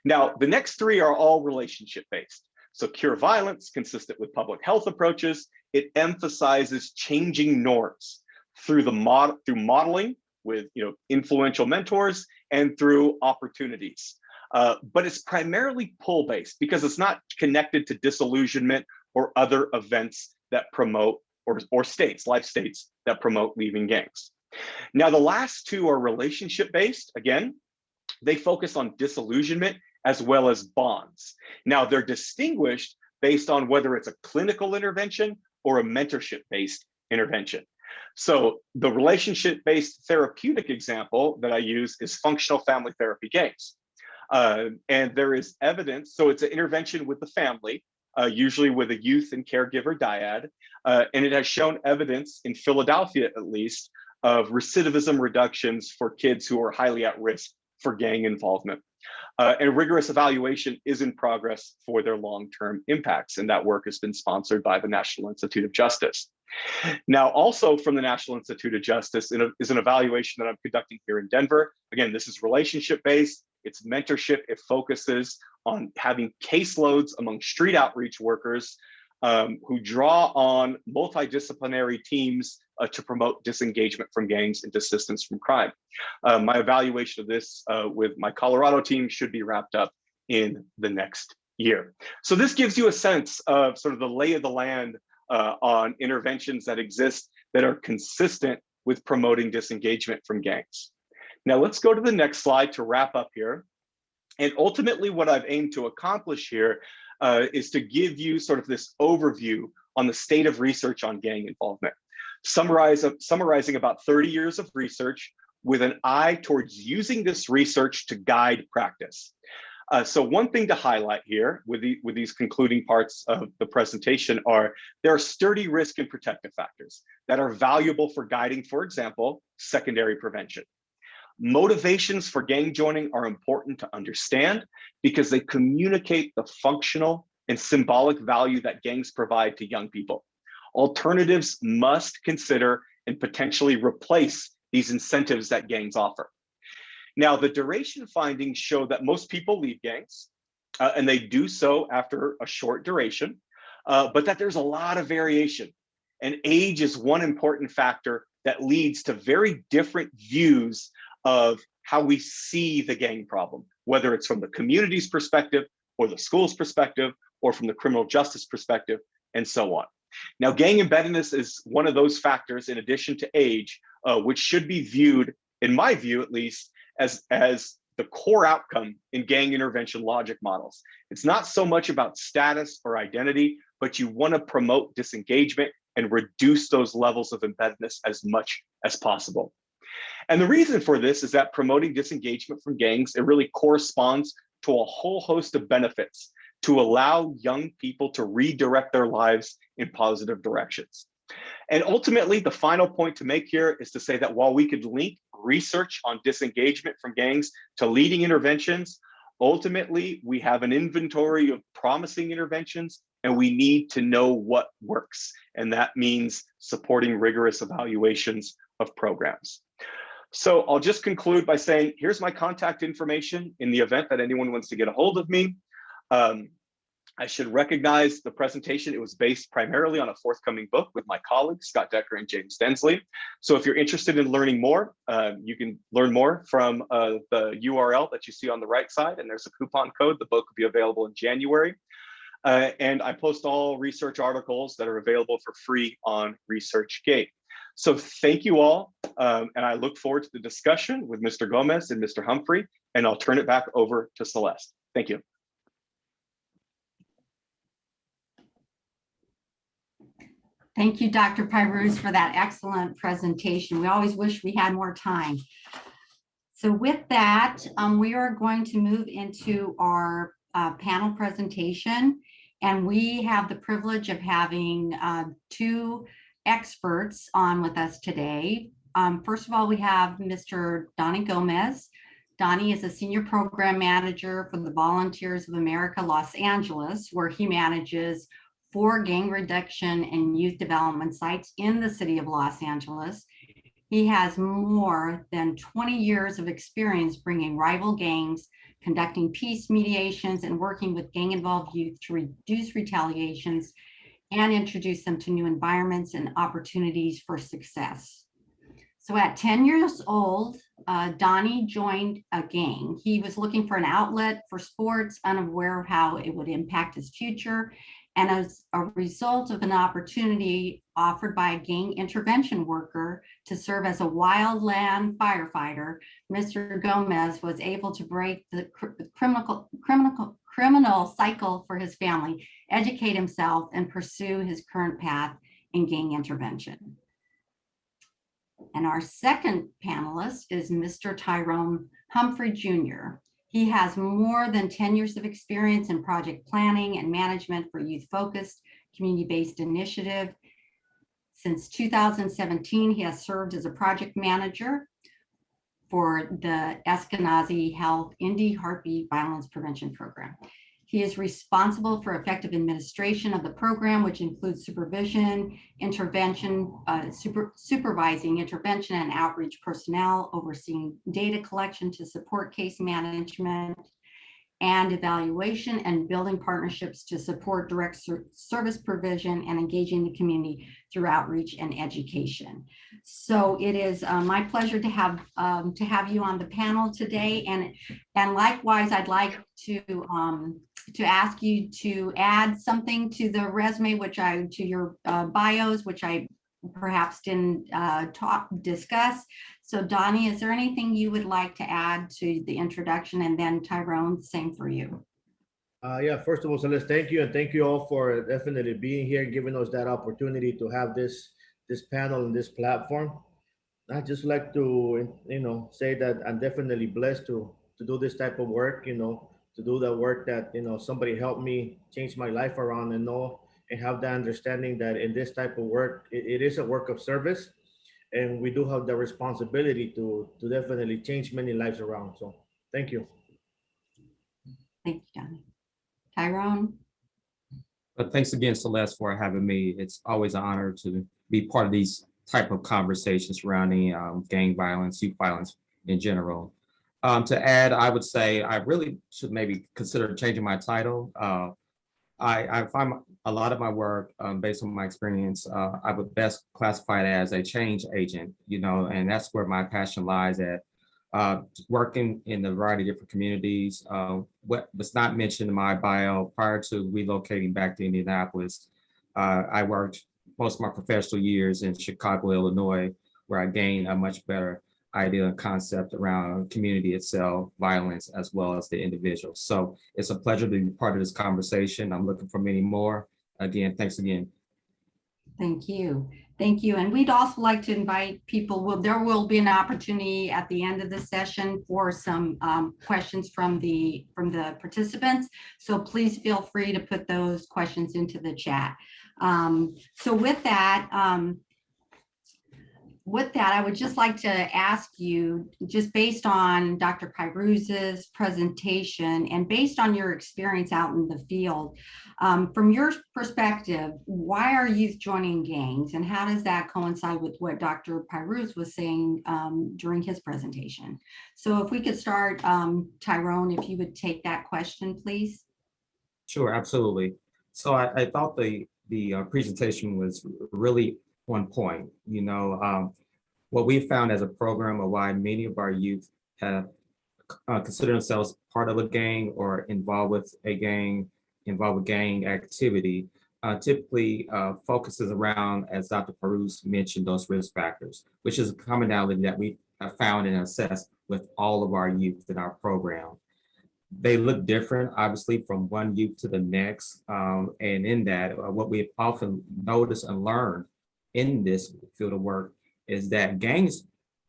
S3: Now, the next three are all relationship-based. So cure violence, consistent with public health approaches, it emphasizes changing norms through modeling with influential mentors and through opportunities. But it's primarily pull-based because it's not connected to disillusionment or other events that promote or life states that promote leaving gangs. Now, the last two are relationship-based. Again, they focus on disillusionment as well as bonds. Now, they're distinguished based on whether it's a clinical intervention or a mentorship-based intervention. So the relationship-based therapeutic example that I use is functional family therapy gangs. And there is evidence, so it's an intervention with the family, usually with a youth and caregiver dyad, and it has shown evidence in Philadelphia, at least, of recidivism reductions for kids who are highly at risk for gang involvement. And rigorous evaluation is in progress for their long-term impacts, and that work has been sponsored by the National Institute of Justice. Now, also from the National Institute of Justice is an evaluation that I'm conducting here in Denver. Again, this is relationship-based, it's mentorship, it focuses on having caseloads among street outreach workers who draw on multidisciplinary teams to promote disengagement from gangs and desistance from crime. My evaluation of this with my Colorado team should be wrapped up in the next year. So this gives you a sense of sort of the lay of the land on interventions that exist that are consistent with promoting disengagement from gangs. Now let's go to the next slide to wrap up here. And ultimately what I've aimed to accomplish here is to give you sort of this overview on the state of research on gang involvement, summarizing about 30 years of research with an eye towards using this research to guide practice. So one thing to highlight here with these concluding parts of the presentation are there are sturdy risk and protective factors that are valuable for guiding, for example, secondary prevention. Motivations for gang joining are important to understand because they communicate the functional and symbolic value that gangs provide to young people. Alternatives must consider and potentially replace these incentives that gangs offer. Now, the duration findings show that most people leave gangs, and they do so after a short duration, but that there's a lot of variation. And age is one important factor that leads to very different views of how we see the gang problem, whether it's from the community's perspective or the school's perspective or from the criminal justice perspective. and so on. Now, gang embeddedness is one of those factors, in addition to age, which should be viewed, in my view at least, as the core outcome in gang intervention logic models. It's not so much about status or identity, but you want to promote disengagement and reduce those levels of embeddedness as much as possible. And the reason for this is that promoting disengagement from gangs, it really corresponds to a whole host of benefits to allow young people to redirect their lives in positive directions. And ultimately, the final point to make here is to say that while we could link research on disengagement from gangs to leading interventions, ultimately, we have an inventory of promising interventions, and we need to know what works. And that means supporting rigorous evaluations of programs. So I'll just conclude by saying, here's my contact information in the event that anyone wants to get a hold of me. I should recognize the presentation. It was based primarily on a forthcoming book with my colleagues, Scott Decker and James Densley. So if you're interested in learning more, you can learn more from the URL that you see on the right side, and there's a coupon code. The book will be available in January. And I post all research articles that are available for free on ResearchGate. So thank you all, and I look forward to the discussion with Mr. Gomez and Mr. Humphrey, and I'll turn it back over to Celeste. Thank you.
S2: Thank you, Dr. Pyrus, for that excellent presentation. We always wish we had more time. So with that, we are going to move into our panel presentation, and we have the privilege of having two experts on with us today. First of all, we have Mr. Donnie Gomez. Donnie is a senior program manager for the Volunteers of America, Los Angeles, where he manages 4 gang reduction and youth development sites in the city of Los Angeles. He has more than 20 years of experience bringing rival gangs, conducting peace mediations, and working with gang-involved youth to reduce retaliations and introduce them to new environments and opportunities for success. So at 10 years old, Donnie joined a gang. He was looking for an outlet for sports, unaware of how it would impact his future. And as a result of an opportunity offered by a gang intervention worker to serve as a wildland firefighter, Mr. Gomez was able to break the criminal cycle for his family, educate himself, and pursue his current path in gang intervention. And our second panelist is Mr. Tyrone Humphrey Jr. He has more than 10 years of experience in project planning and management for youth-focused, community-based initiative. Since 2017, he has served as a project manager for the Eskenazi Health Indie Heartbeat Violence Prevention Program. He is responsible for effective administration of the program, which includes supervision, intervention, supervising intervention and outreach personnel, overseeing data collection to support case management and evaluation, and building partnerships to support direct service provision and engaging the community through outreach and education. So it is my pleasure to have you on the panel today, and likewise, I'd like to ask you to add something to the resume, to your bios, which I perhaps didn't discuss. So Donnie, is there anything you would like to add to the introduction? And then Tyrone, same for you.
S4: Yeah, first of all, Celeste, thank you. And thank you all for definitely being here and giving us that opportunity to have this panel and this platform. I'd just like to, say that I'm definitely blessed to do this type of work, to do the work that, somebody helped me change my life around and have the understanding that in this type of work, it is a work of service. And we do have the responsibility to definitely change many lives around. So thank you.
S2: Thank you, Donnie. Tyrone?
S5: But thanks again, Celeste, for having me. It's always an honor to be part of these type of conversations surrounding gang violence, youth violence in general. To add, I would say I really should maybe consider changing my title. I find a lot of my work, based on my experience, I would best classify it as a change agent, and that's where my passion lies at. Working in a variety of different communities. What was not mentioned in my bio, prior to relocating back to Indianapolis, I worked most of my professional years in Chicago, Illinois, where I gained a much better idea and concept around community itself, violence, as well as the individual. So it's a pleasure to be part of this conversation. I'm looking for many more. Again, thanks again.
S2: Thank you. Thank you. And we'd also like to invite people, there will be an opportunity at the end of the session for some questions from the participants. So please feel free to put those questions into the chat. So with that, I would just like to ask you, just based on Dr. Piruz's presentation and based on your experience out in the field, from your perspective, why are youth joining gangs, and how does that coincide with what Dr. Piruz was saying during his presentation? So if we could start, Tyrone, if you would take that question, please.
S5: Sure, absolutely. So I thought the presentation was really on point. You know, what we found as a program of why many of our youth have considered themselves part of a gang or involved with gang activity, typically focuses around, as Dr. Piruz mentioned, those risk factors, which is a commonality that we have found and assessed with all of our youth in our program. They look different, obviously, from one youth to the next. And in that, what we've often noticed and learned in this field of work is that gangs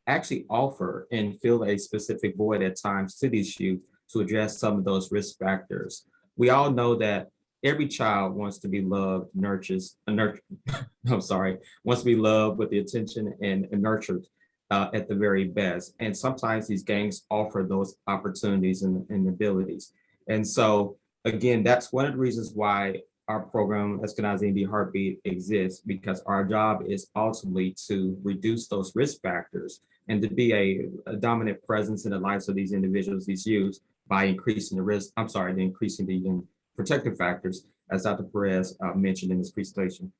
S5: actually offer and fill a specific void at times to these youth to address some of those risk factors. We all know that every child wants to be loved, wants to be loved with the attention and nurtured at the very best. And sometimes these gangs offer those opportunities and abilities. And so, again, that's one of the reasons why our program, Eskenazi Indian Heartbeat, exists, because our job is ultimately to reduce those risk factors and to be a dominant presence in the lives of these individuals, these youth, by increasing increasing the protective factors, as Dr. Perez mentioned in his presentation.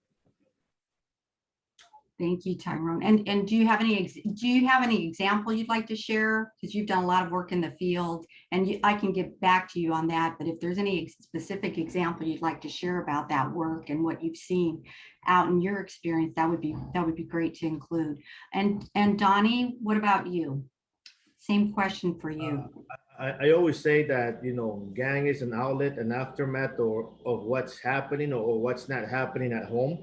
S2: Thank you, Tyrone. And do you have any example you'd like to share? Because you've done a lot of work in the field, and I can get back to you on that. But if there's any specific example you'd like to share about that work and what you've seen out in your experience, that would be great to include. And Donnie, what about you? Same question for you.
S4: I always say that, you know, gang is an outlet, an aftermath of what's happening or what's not happening at home.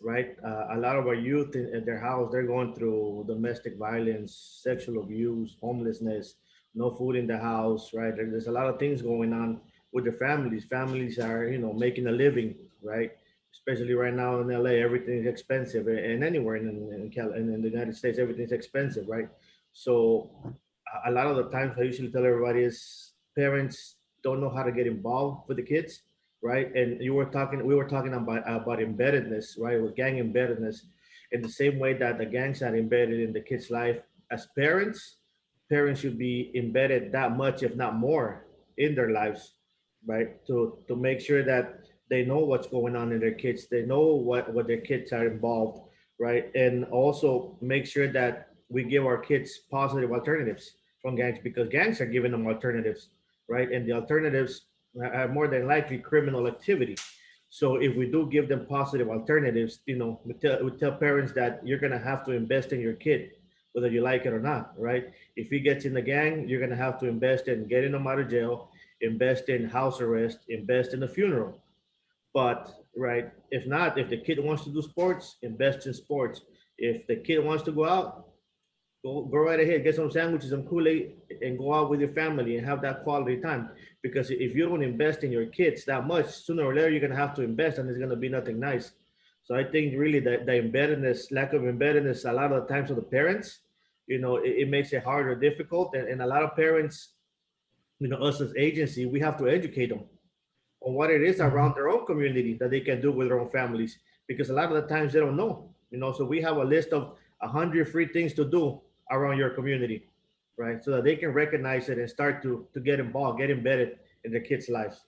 S4: Right, a lot of our youth in their house, they're going through domestic violence, sexual abuse, homelessness, no food in the house. Right, there's a lot of things going on with their families. Families are, you know, making a living. Right, especially right now in LA, everything's expensive, and anywhere in the United States, everything's expensive. Right, so a lot of the times I usually tell everybody is parents don't know how to get involved with the kids. Right, and we were talking about embeddedness, right, with gang embeddedness, in the same way that the gangs are embedded in the kid's life. As parents should be embedded that much, if not more, in their lives, right, to make sure that they know what's going on in their kids, they know what their kids are involved, right, and also make sure that we give our kids positive alternatives from gangs, because gangs are giving them alternatives, right, and the alternatives are more than likely criminal activity. So if we do give them positive alternatives, you know, we tell parents that you're gonna have to invest in your kid, whether you like it or not, right? If he gets in the gang, you're gonna have to invest in getting him out of jail, invest in house arrest, invest in a funeral. But right, if not, if the kid wants to do sports, invest in sports. If the kid wants to go out, go right ahead, get some sandwiches and Kool-Aid and go out with your family and have that quality time. Because if you don't invest in your kids that much, sooner or later, you're gonna have to invest and it's gonna be nothing nice. So I think really the embeddedness, lack of embeddedness, a lot of the times of the parents, you know, it makes it harder, difficult. And a lot of parents, you know, us as agency, we have to educate them on what it is around their own community that they can do with their own families. Because a lot of the times they don't know, you know, so we have a list of 100 free things to do around your community, right? So that they can recognize it and start to get involved, get embedded in their kids' lives.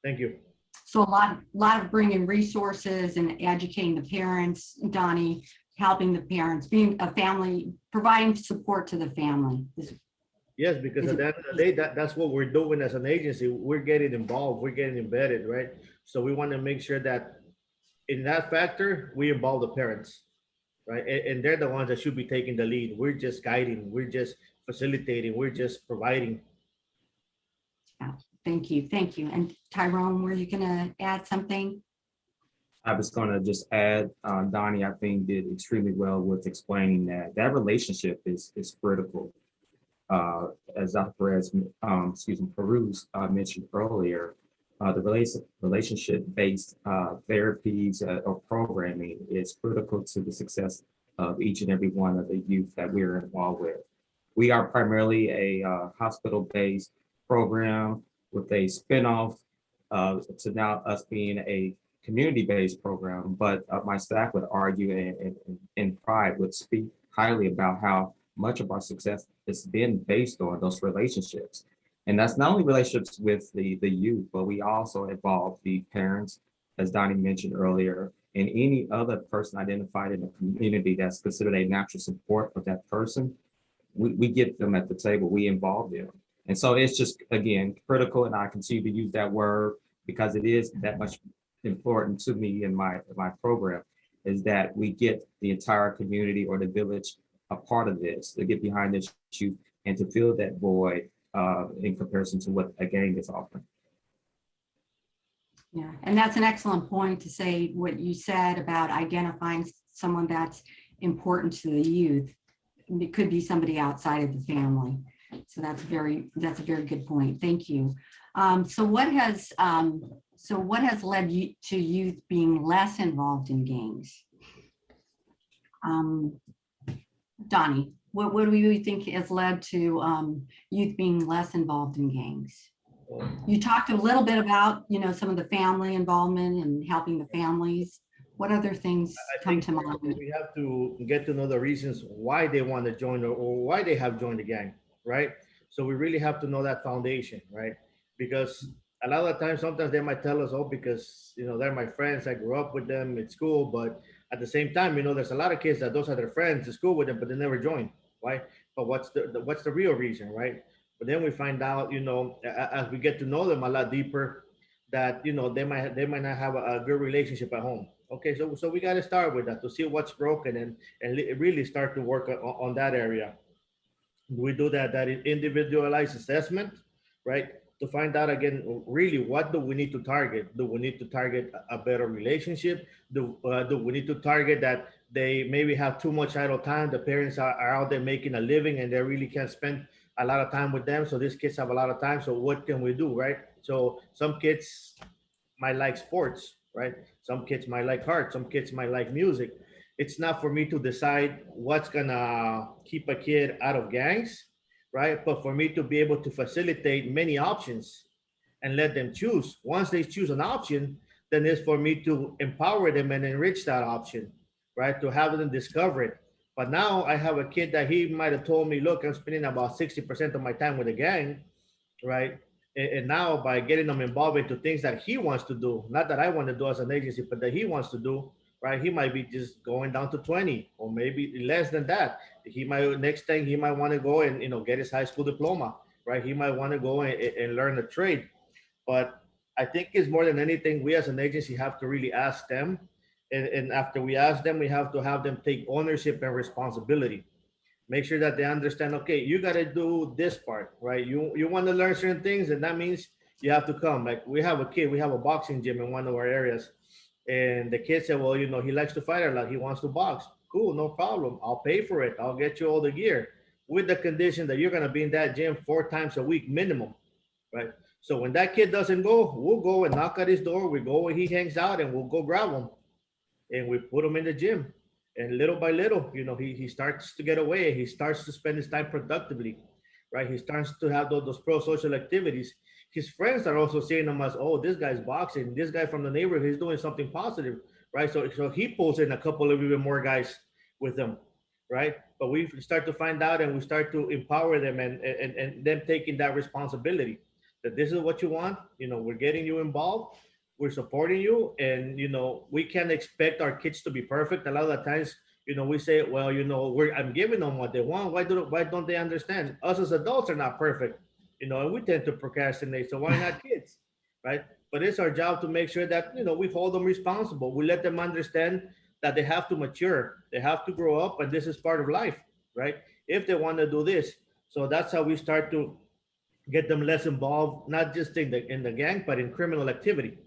S4: Thank you.
S2: So a lot of bringing resources and educating the parents, Donnie, helping the parents, being a family, providing support to the family.
S4: Yes, because at the end of the day, that's what we're doing as an agency. We're getting involved, we're getting embedded, right? So we want to make sure that in that factor, we involve the parents, right? And they're the ones that should be taking the lead. We're just guiding, we're just facilitating, we're just providing.
S2: Yeah, thank you, thank you. And Tyrone, were you gonna add something?
S5: I was gonna just add, Donnie, I think did extremely well with explaining that that relationship is critical. As Dr. Perez, Peruz mentioned earlier, the relationship-based therapies or programming is critical to the success of each and every one of the youth that we're involved with. We are primarily a hospital-based program with a spinoff to now us being a community-based program, but my staff would argue and in pride would speak highly about how much of our success has been based on those relationships. And that's not only relationships with the youth, but we also involve the parents, as Donnie mentioned earlier, and any other person identified in the community that's considered a natural support of that person. We get them at the table, we involve them. And so it's just, again, critical, and I continue to use that word because it is that much important to me in my program, is that we get the entire community or the village a part of this, to get behind this issue and to fill that void in comparison to what a gang is offering.
S2: Yeah, and that's an excellent point to say what you said about identifying someone that's important to the youth. It could be somebody outside of the family. So that's a very good point. Thank you. So what has led you to youth being less involved in gangs? Donnie, what do you think has led to youth being less involved in gangs? You talked a little bit about, some of the family involvement and helping the families. What other things come to mind?
S4: We have to get to know the reasons why they want to join or why they have joined the gang, right? So we really have to know that foundation, right? Because a lot of the times, sometimes they might tell us, oh, because, they're my friends, I grew up with them at school, but at the same time, there's a lot of kids that those are their friends at school with them, but they never joined, right? But what's the real reason, right? But then we find out, as we get to know them a lot deeper, that they might not have a good relationship at home. Okay, so we got to start with that to see what's broken and really start to work on that area. We do that individualized assessment, right? To find out again, really, what do we need to target? Do we need to target a better relationship? Do we need to target that they maybe have too much idle time? The parents are out there making a living and they really can't spend a lot of time with them. So these kids have a lot of time. So what can we do, right? So some kids might like sports, right? Some kids might like art. Some kids might like music. It's not for me to decide what's gonna keep a kid out of gangs, right? But for me to be able to facilitate many options and let them choose. Once they choose an option, then it's for me to empower them and enrich that option, right? To have them discover it. But now I have a kid that he might have told me, look, I'm spending about 60% of my time with a gang, right? And now by getting them involved into things that he wants to do, not that I want to do as an agency, but that he wants to do, right? He might be just going down to 20 or maybe less than that. He might, next thing he might want to go and, get his high school diploma, right? He might want to go and learn a trade. But I think it's more than anything, we as an agency have to really ask them. And after we ask them, we have to have them take ownership and responsibility. Make sure that they understand, okay, you got to do this part, right? You want to learn certain things, and that means you have to come. Like we have a boxing gym in one of our areas. And the kid said, well, he likes to fight a lot. He wants to box. Cool, no problem. I'll pay for it. I'll get you all the gear with the condition that you're going to be in that gym 4 times a week minimum, right? So when that kid doesn't go, we'll go and knock at his door. We go where he hangs out and we'll go grab him and we put him in the gym. And little by little, he starts to get away. He starts to spend his time productively, right? He starts to have those pro-social activities. His friends are also seeing him as, oh, this guy's boxing. This guy from the neighborhood is doing something positive, right? So he pulls in a couple of even more guys with him, right? But we start to find out and we start to empower them and them taking that responsibility that this is what you want. We're getting you involved. We're supporting you. And, we can't expect our kids to be perfect. A lot of the times, we say, well, I'm giving them what they want. Why don't they understand? Us as adults are not perfect, and we tend to procrastinate. So why not kids, right? but it's our job to make sure that, we hold them responsible. We let them understand that they have to mature, they have to grow up, and this is part of life, right? If they want to do this. So that's how we start to get them less involved, not just in the gang, but in criminal activity.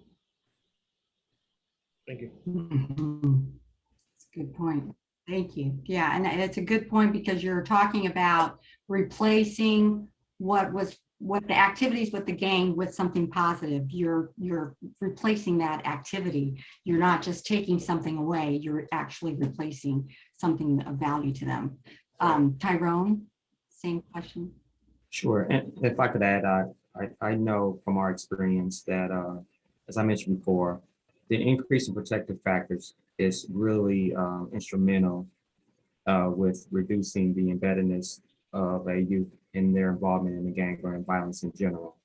S4: Thank you.
S2: That's a good point. Thank you. Yeah, and it's a good point because you're talking about replacing what the activities with the gang with something positive. You're replacing that activity. You're not just taking something away, you're actually replacing something of value to them. Tyrone, same question.
S5: Sure, and if I could add, I know from our experience that, as I mentioned before, the increase in protective factors is really instrumental with reducing the embeddedness of a youth in their involvement in the gang or in violence in general.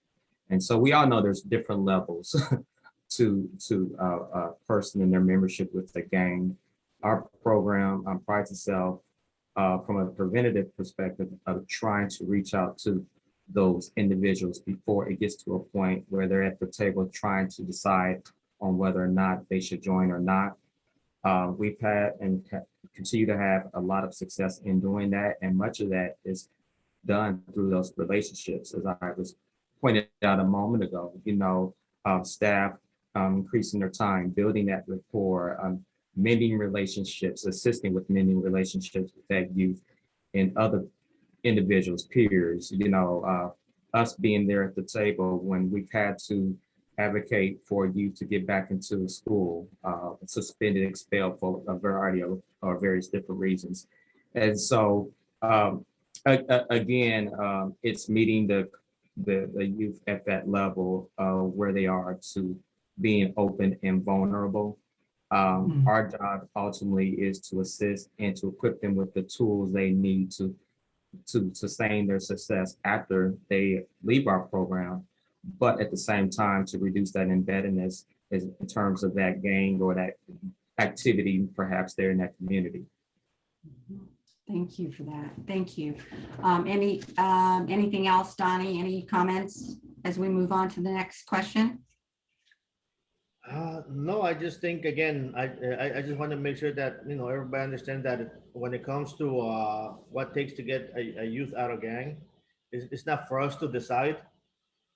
S5: And so we all know there's different levels to a person and their membership with the gang. Our program prides itself from a preventative perspective of trying to reach out to those individuals before it gets to a point where they're at the table trying to decide on whether or not they should join or not. We've had and continue to have a lot of success in doing that, and much of that is done through those relationships, as I was pointed out a moment ago. Staff increasing their time, building that rapport, mending relationships, assisting with mending relationships with that youth and other individuals, peers. Us being there at the table when we've had to advocate for youth to get back into school, suspended, expelled for a variety of or various different reasons. And so again, it's meeting the youth at that level where they are to being open and vulnerable. Our job ultimately is to assist and to equip them with the tools they need to sustain their success after they leave our program, but at the same time to reduce that embeddedness in terms of that gang or that activity perhaps there in that community.
S2: Thank you for that. Thank you. Anything else, Donnie? Any comments as we move on to the next question?
S4: No, I just think, again, I just want to make sure that, everybody understands that when it comes to what it takes to get a youth out of gang, it's not for us to decide,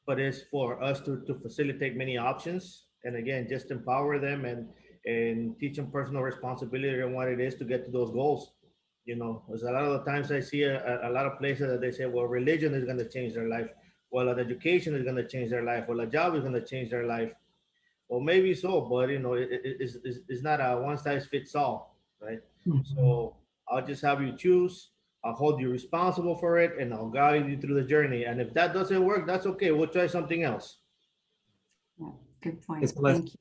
S4: but it's for us to facilitate many options. And again, just empower them and teach them personal responsibility and what it is to get to those goals. There's a lot of the times I see a lot of places that they say, well, religion is going to change their life. Well, education is going to change their life. Well, a job is going to change their life. Well, maybe so, but it's not a one size fits all, right? So I'll just have you choose. I'll hold you responsible for it, and I'll guide you through the journey. And if that doesn't work, that's okay. We'll try something else.
S2: Yeah, good point. Thank you.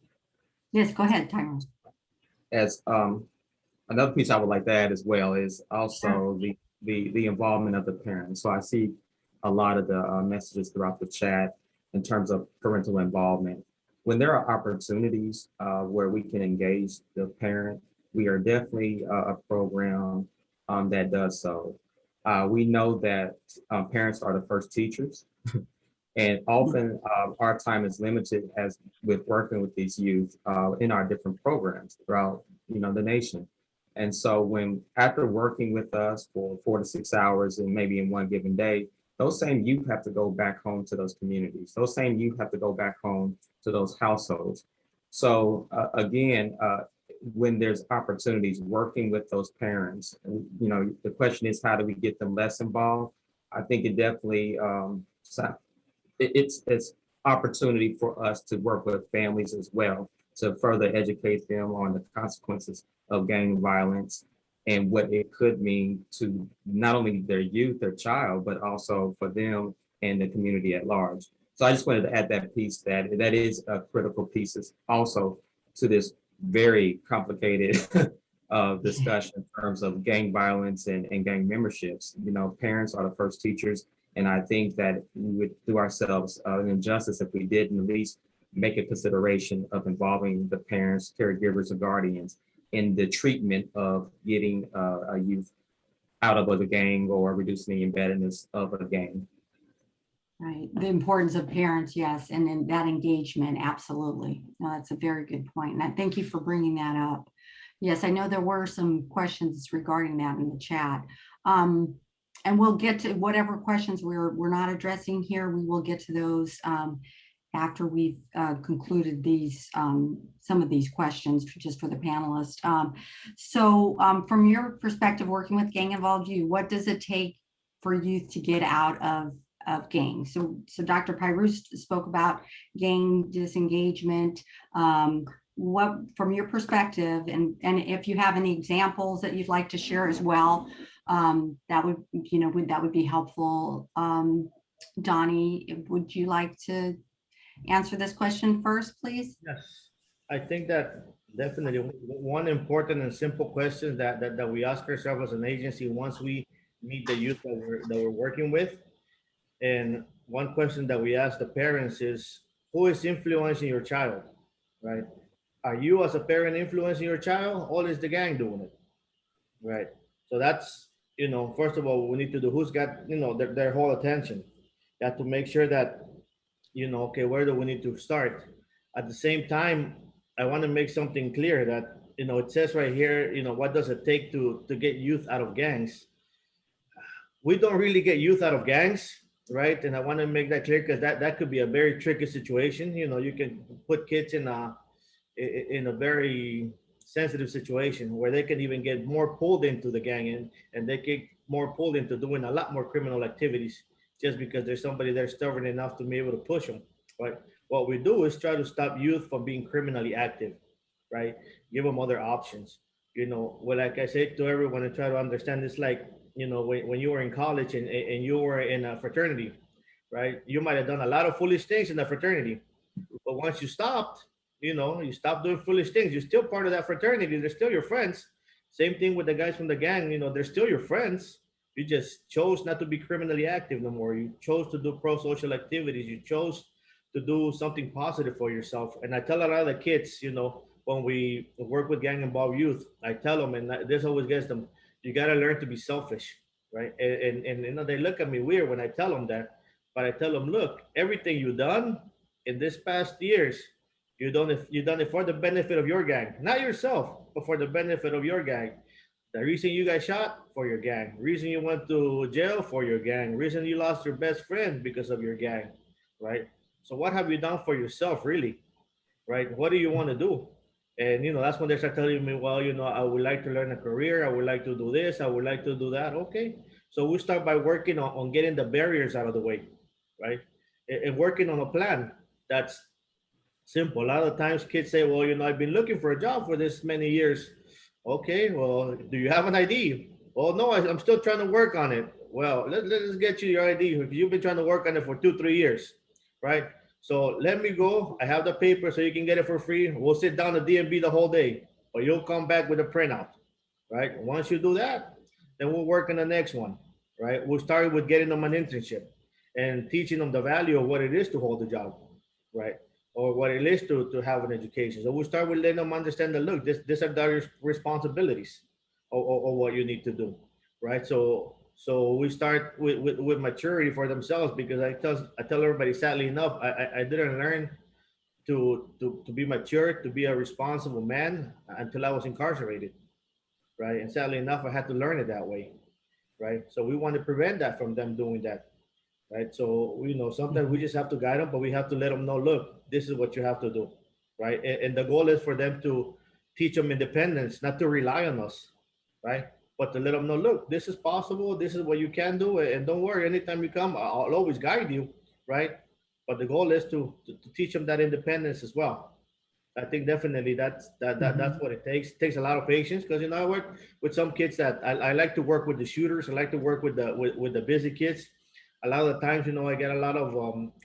S2: Yes, go ahead, Tyrone.
S5: As another piece I would like to add as well is also the involvement of the parents. So I see a lot of the messages throughout the chat in terms of parental involvement. When there are opportunities where we can engage the parent, we are definitely a program that does so. We know that parents are the first teachers, and often our time is limited as with working with these youth in our different programs throughout the nation. And so when after working with us for 4 to 6 hours and maybe in one given day, those same youth have to go back home to those communities. Those same youth have to go back home to those households. So again, when there's opportunities working with those parents, the question is, how do we get them less involved? I think it definitely, it's opportunity for us to work with families as well, to further educate them on the consequences of gang violence and what it could mean to not only their youth, their child, but also for them and the community at large. So I just wanted to add that piece, that is a critical piece also to this very complicated discussion in terms of gang violence and gang memberships. Parents are the first teachers, and I think that we would do ourselves an injustice if we didn't at least make a consideration of involving the parents, caregivers, or guardians in the treatment of getting a youth out of a gang or reducing the embeddedness of a gang.
S2: Right. The importance of parents, yes, and then that engagement, absolutely. No, that's a very good point. And I thank you for bringing that up. Yes, I know there were some questions regarding that in the chat. And we'll get to whatever questions we're not addressing here. We will get to those after we've concluded these some of these questions just for the panelists. From your perspective, working with gang involved youth, what does it take for youth to get out of gangs? So Dr. Pyrus spoke about gang disengagement. What, from your perspective, and if you have any examples that you'd like to share as well, that would be helpful. Donnie, would you like to answer this question first, please?
S4: Yes, I think that definitely one important and simple question that we ask ourselves as an agency once we meet the youth that we're working with, and one question that we ask the parents is, who is influencing your child, right? Are you as a parent influencing your child, or is the gang doing it, right? So that's, first of all, we need to do who's got, their whole attention. You have to make sure that, okay, where do we need to start? At the same time, I want to make something clear that, it says right here, what does it take to get youth out of gangs? We don't really get youth out of gangs, right? And I want to make that clear because that could be a very tricky situation. You can put kids in a very sensitive situation where they can even get more pulled into the gang, and they get more pulled into doing a lot more criminal activities just because there's somebody there stubborn enough to be able to push them. But what we do is try to stop youth from being criminally active, right? Give them other options. Well, like I say to everyone, and try to understand this, like, when you were in college and you were in a fraternity, right? You might have done a lot of foolish things in the fraternity, but once you stopped, you stopped doing foolish things. You're still part of that fraternity. They're still your friends. Same thing with the guys from the gang. They're still your friends. You just chose not to be criminally active no more. You chose to do pro-social activities. You chose to do something positive for yourself. And I tell a lot of the kids, when we work with gang involved youth, I tell them, and this always gets them, you got to learn to be selfish, right? And they look at me weird when I tell them that, but I tell them, look, everything you've done in this past years, you done it for the benefit of your gang, not yourself, but for the benefit of your gang. The reason you got shot, for your gang. Reason you went to jail, for your gang. Reason you lost your best friend, because of your gang, right? So what have you done for yourself, really, right? What do you want to do? And that's when they start telling me, well, I would like to learn a career. I would like to do this. I would like to do that. Okay, so we start by working on getting the barriers out of the way, right? And working on a plan that's simple. A lot of times kids say, well, I've been looking for a job for this many years. Okay, well, do you have an ID? Oh, no, I'm still trying to work on it. Well, let's get you your ID. You've been trying to work on it for 2-3 years, right? So let me go. I have the paper so you can get it for free. We'll sit down at DMV the whole day, or you'll come back with a printout, right? Once you do that, then we'll work on the next one, right? We'll start with getting them an internship and teaching them the value of what it is to hold a job, right? Or what it is to have an education. So we start with letting them understand that, look, these are their responsibilities or what you need to do, right? So we start with maturity for themselves, because I tell everybody, sadly enough, I didn't learn to be mature, to be a responsible man until I was incarcerated, right? And sadly enough, I had to learn it that way, right? So we want to prevent that from them doing that, right? So sometimes we just have to guide them, but we have to let them know, look, this is what you have to do, right? And the goal is for them to teach them independence, not to rely on us, right? But to let them know, look, this is possible, this is what you can do, and don't worry, anytime you come, I'll always guide you, right? But the goal is to teach them that independence as well. I think definitely that's what it takes. It takes a lot of patience, because I work with some kids that I like to work with the shooters. I like to work with the busy kids. A lot of the times, I get a lot of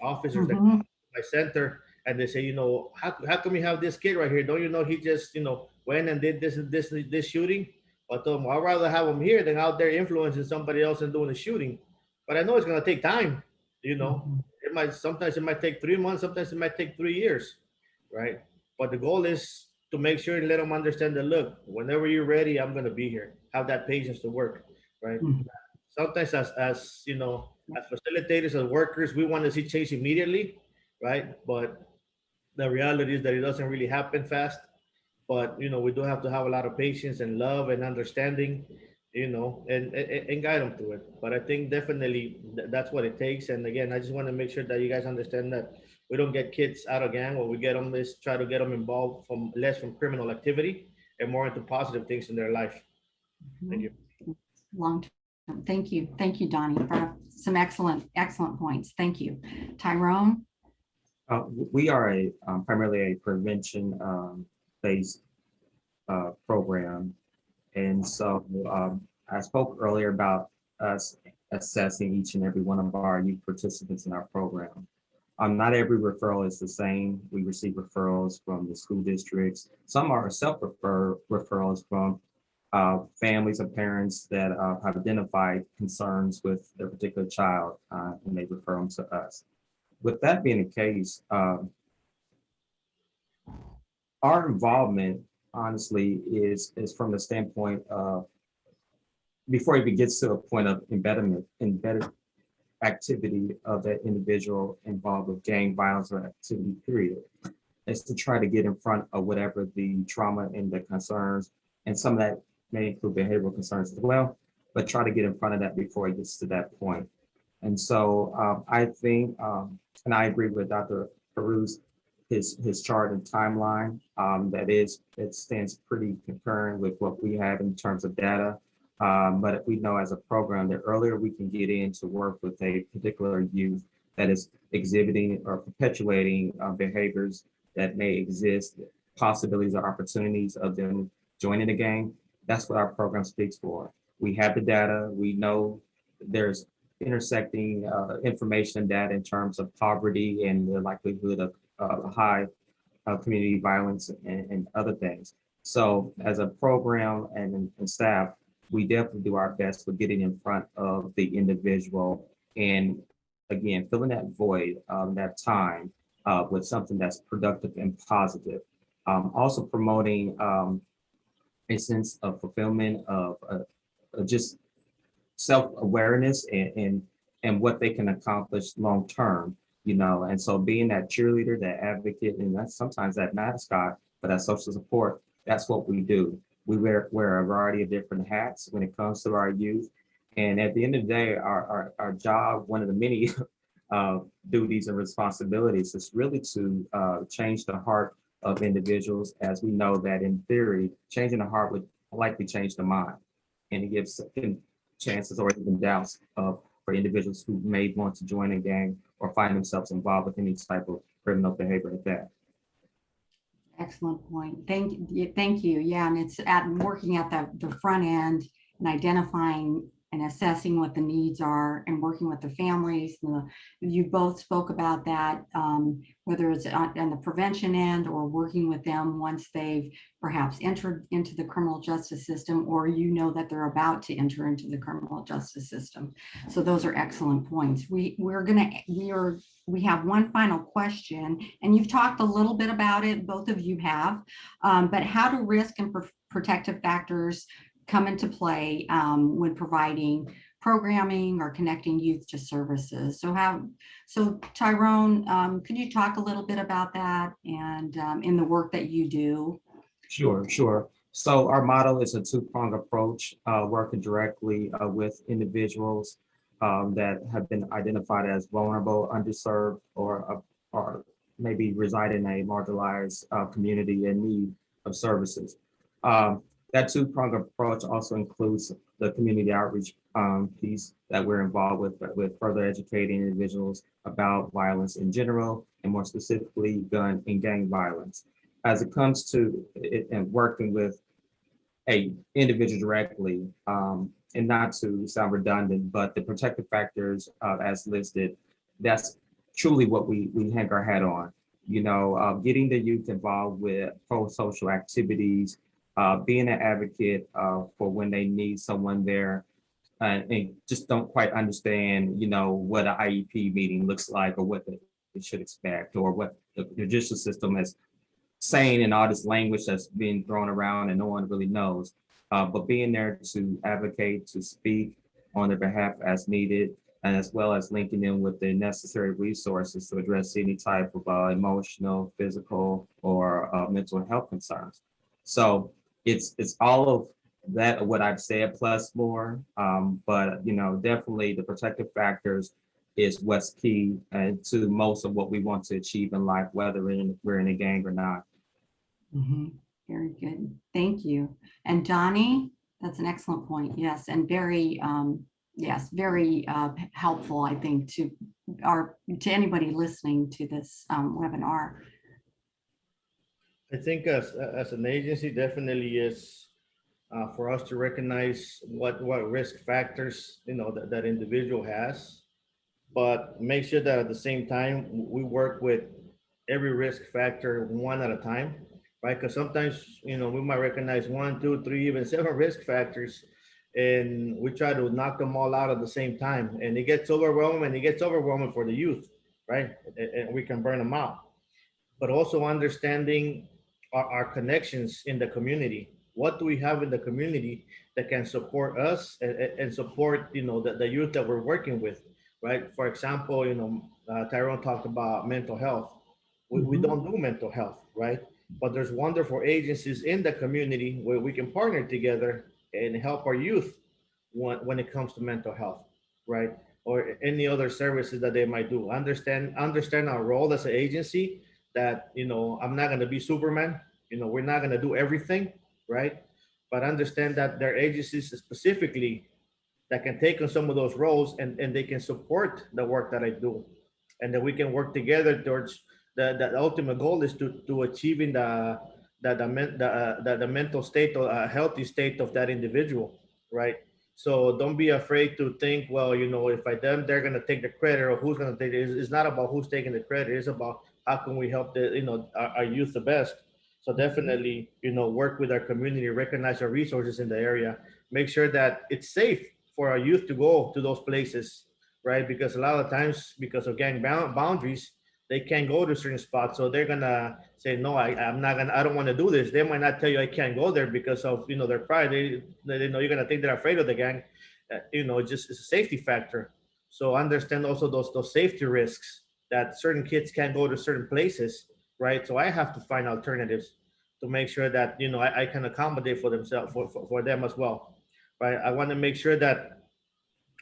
S4: officers that come to my center, and they say, how come you have this kid right here? Don't you know he just went and did this shooting? But I'd rather have him here than out there influencing somebody else and doing the shooting. But I know it's gonna take time. Sometimes it might take 3 months, sometimes it might take 3 years, right? But the goal is to make sure and let them understand that, look, whenever you're ready, I'm going to be here. Have that patience to work, right? sometimes as you know, as facilitators, as workers, we want to see change immediately, right? But the reality is that it doesn't really happen fast. But you know, we do have to have a lot of patience and love and understanding, you know, and guide them through it. But I think definitely that's what it takes. And again, I just want to make sure that you guys understand that we don't get kids out of gang. What we get them is try to get them involved from less from criminal activity and more into positive things in their life. Thank you.
S2: Long term. Thank you. Thank you, Donnie, for some excellent points. Thank you. Tyrone?
S5: We are primarily a prevention based program. And so I spoke earlier about us assessing each and every one of our youth participants in our program. Not every referral is the same. We receive referrals from the school districts. Some are referrals from families and parents that have identified concerns with their particular child, and they refer them to us. With that being the case, our involvement, honestly, is from the standpoint of before it even gets to a point of embedded activity of that individual involved with gang violence or activity, period, is to try to get in front of whatever the trauma and the concerns, and some of that may include behavioral concerns as well, but try to get in front of that before it gets to that point. And so I think, and I agree with Dr. Peru's his chart and timeline. It stands pretty concurrent with what we have in terms of data. But we know as a program, the earlier we can get in to work with a particular youth that is exhibiting or perpetuating behaviors that may exist, possibilities or opportunities of them joining the gang, that's what our program speaks for. We have the data. We know there's intersecting information and data in terms of poverty and the likelihood of high community violence and other things. So as a program and staff, we definitely do our best with getting in front of the individual and again, filling that void, that time with something that's productive and positive. Also promoting a sense of fulfillment of just self-awareness and what they can accomplish long-term, you know, and so being that cheerleader, that advocate, and that's sometimes that mascot, but that social support, that's what we do. We wear a variety of different hats when it comes to our youth. And at the end of the day, our job, one of the many duties and responsibilities is really to change the heart of individuals, as we know that in theory, changing the heart would likely change the mind. And it gives chances or even doubts for individuals who may want to join a gang or find themselves involved with any type of criminal behavior like that.
S2: Excellent point. Thank you. Yeah, and it's working at the front end and identifying and assessing what the needs are and working with the families. You both spoke about that, whether it's on the prevention end or working with them once they've perhaps entered into the criminal justice system, or you know that they're about to enter into the criminal justice system. So those are excellent points. We have one final question, and you've talked a little bit about it, both of you have, but how do risk and protective factors come into play when providing programming or connecting youth to services? So Tyrone, could you talk a little bit about that and in the work that you do?
S5: Sure. So our model is a two-pronged approach, working directly with individuals that have been identified as vulnerable, underserved, or maybe reside in a marginalized community in need of services. That two-pronged approach also includes the community outreach piece that we're involved with further educating individuals about violence in general, and more specifically, gun and gang violence. As it comes to it and working with a individual directly, and not to sound redundant, but the protective factors as listed, that's truly what we hang our hat on. You know, getting the youth involved with pro-social activities, being an advocate for when they need someone there, and just don't quite understand, you know, what an IEP meeting looks like or what they should expect, or what the judicial system is saying and all this language that's being thrown around and no one really knows. But being there to advocate, to speak, on their behalf as needed, and as well as linking them with the necessary resources to address any type of emotional, physical, or mental health concerns. So it's all of that, what I've said plus more. But definitely the protective factors is what's key to most of what we want to achieve in life, whether we're in a gang or not.
S2: Mhm. Very good. Thank you. And Donnie, that's an excellent point. Yes, and very, yes, very helpful, I think, to anybody listening to this webinar.
S4: I think as an agency, definitely is for us to recognize what risk factors that individual has, but make sure that at the same time we work with every risk factor one at a time, right? Because sometimes we might recognize one, two, three, even seven risk factors, and we try to knock them all out at the same time, and it gets overwhelming. And it gets overwhelming for the youth, right? And we can burn them out. But also understanding our connections in the community. What do we have in the community that can support us and support the youth that we're working with, right? For example, Tyrone talked about mental health. We
S2: Mhm.
S4: don't do mental health, right? But there's wonderful agencies in the community where we can partner together and help our youth when it comes to mental health, right? Or any other services that they might do. Understand our role as an agency, that I'm not going to be Superman. We're not going to do everything, right? But understand that there are agencies specifically that can take on some of those roles, and they can support the work that I do, and that we can work together towards the ultimate goal is to achieving the mental state or a healthy state of that individual, right? So don't be afraid to think, well, if I them, they're going to take the credit, or who's going to take it. It's not about who's taking the credit. It's about how can we help our youth the best. So definitely, work with our community, recognize our resources in the area, make sure that it's safe for our youth to go to those places, right? Because a lot of times, because of gang boundaries, they can't go to certain spots. So they're gonna say, no, I'm not gonna, I don't want to do this. They might not tell you I can't go there because of their pride. They know you're gonna think they're afraid of the gang. Just it's a safety factor. So understand also those safety risks, that certain kids can't go to certain places, right? So I have to find alternatives to make sure that I can accommodate for themselves for them as well, right? I want to make sure that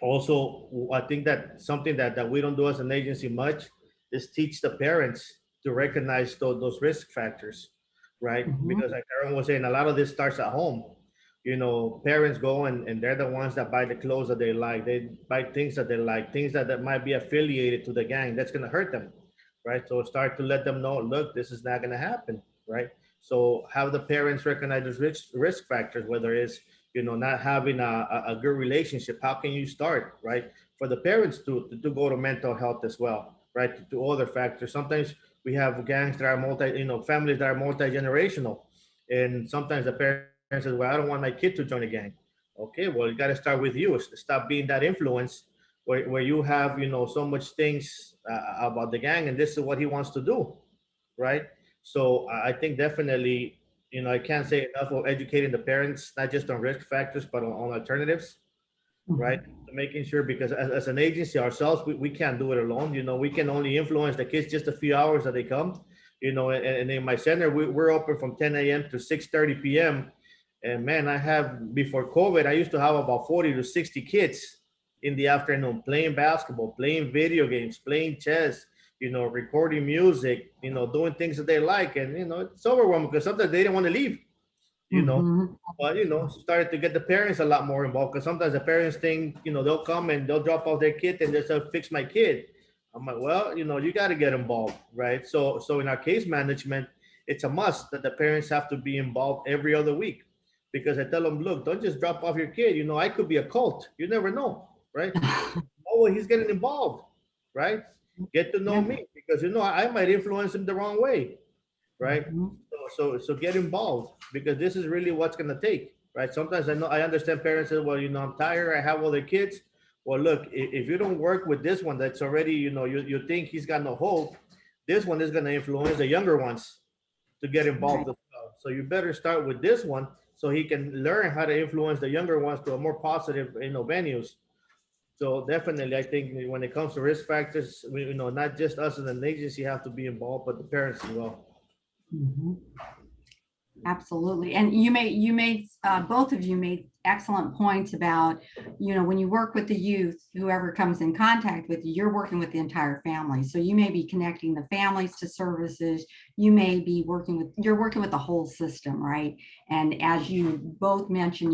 S4: also, I think that something that we don't do as an agency much is teach the parents to recognize those risk factors, right?
S2: Mhm.
S4: Because like Aaron was saying, a lot of this starts at home. Parents go and they're the ones that buy the clothes that they like. They buy things that they like, things that might be affiliated to the gang. That's going to hurt them, right? So start to let them know, look, this is not going to happen, right? So have the parents recognize those risk factors, whether it's not having a good relationship. How can you start, right? For the parents to go to mental health as well, right? To other factors. Sometimes we have gangs that are families that are multi-generational. And sometimes the parents says, well, I don't want my kid to join a gang. Okay, well, you got to start with you. Stop being that influence where you have, so much things about the gang, and this is what he wants to do, right? So I think definitely, I can't say enough of educating the parents, not just on risk factors, but on alternatives, right? Making sure, because as an agency ourselves, we can't do it alone. We can only influence the kids just a few hours that they come, and in my center, we're open from 10 a.m. to 6:30 p.m. And man, I have, before COVID, I used to have about 40 to 60 kids in the afternoon playing basketball, playing video games, playing chess, recording music, doing things that they like. And, it's overwhelming because sometimes they didn't want to leave, you know.
S2: Mhm.
S4: But, started to get the parents a lot more involved, because sometimes the parents think, they'll come and they'll drop off their kid and they'll say, fix my kid. I'm like, well, you got to get involved, right? So in our case management, it's a must that the parents have to be involved every other week, because I tell them, look, don't just drop off your kid. I could be a cult. You never know, right? Oh, well, he's getting involved, right? Get to know
S2: Yeah.
S4: me, because I might influence him the wrong way, right?
S2: Mhm.
S4: So get involved, because this is really what's gonna take, right? Sometimes I understand parents say, well, I'm tired, I have other kids. Well, look, if you don't work with this one that's already, you think he's got no hope, this one is gonna influence the younger ones to get
S2: Right.
S4: involved as well. So you better start with this one so he can learn how to influence the younger ones to a more positive, venues. So definitely, I think when it comes to risk factors, not just us as an agency have to be involved, but the parents as well.
S2: Mhm. Absolutely. And you made, both of you made excellent points about, when you work with the youth, whoever comes in contact with you, you're working with the entire family. So you may be connecting the families to services. You may be you're working with the whole system, right? And as you both mentioned,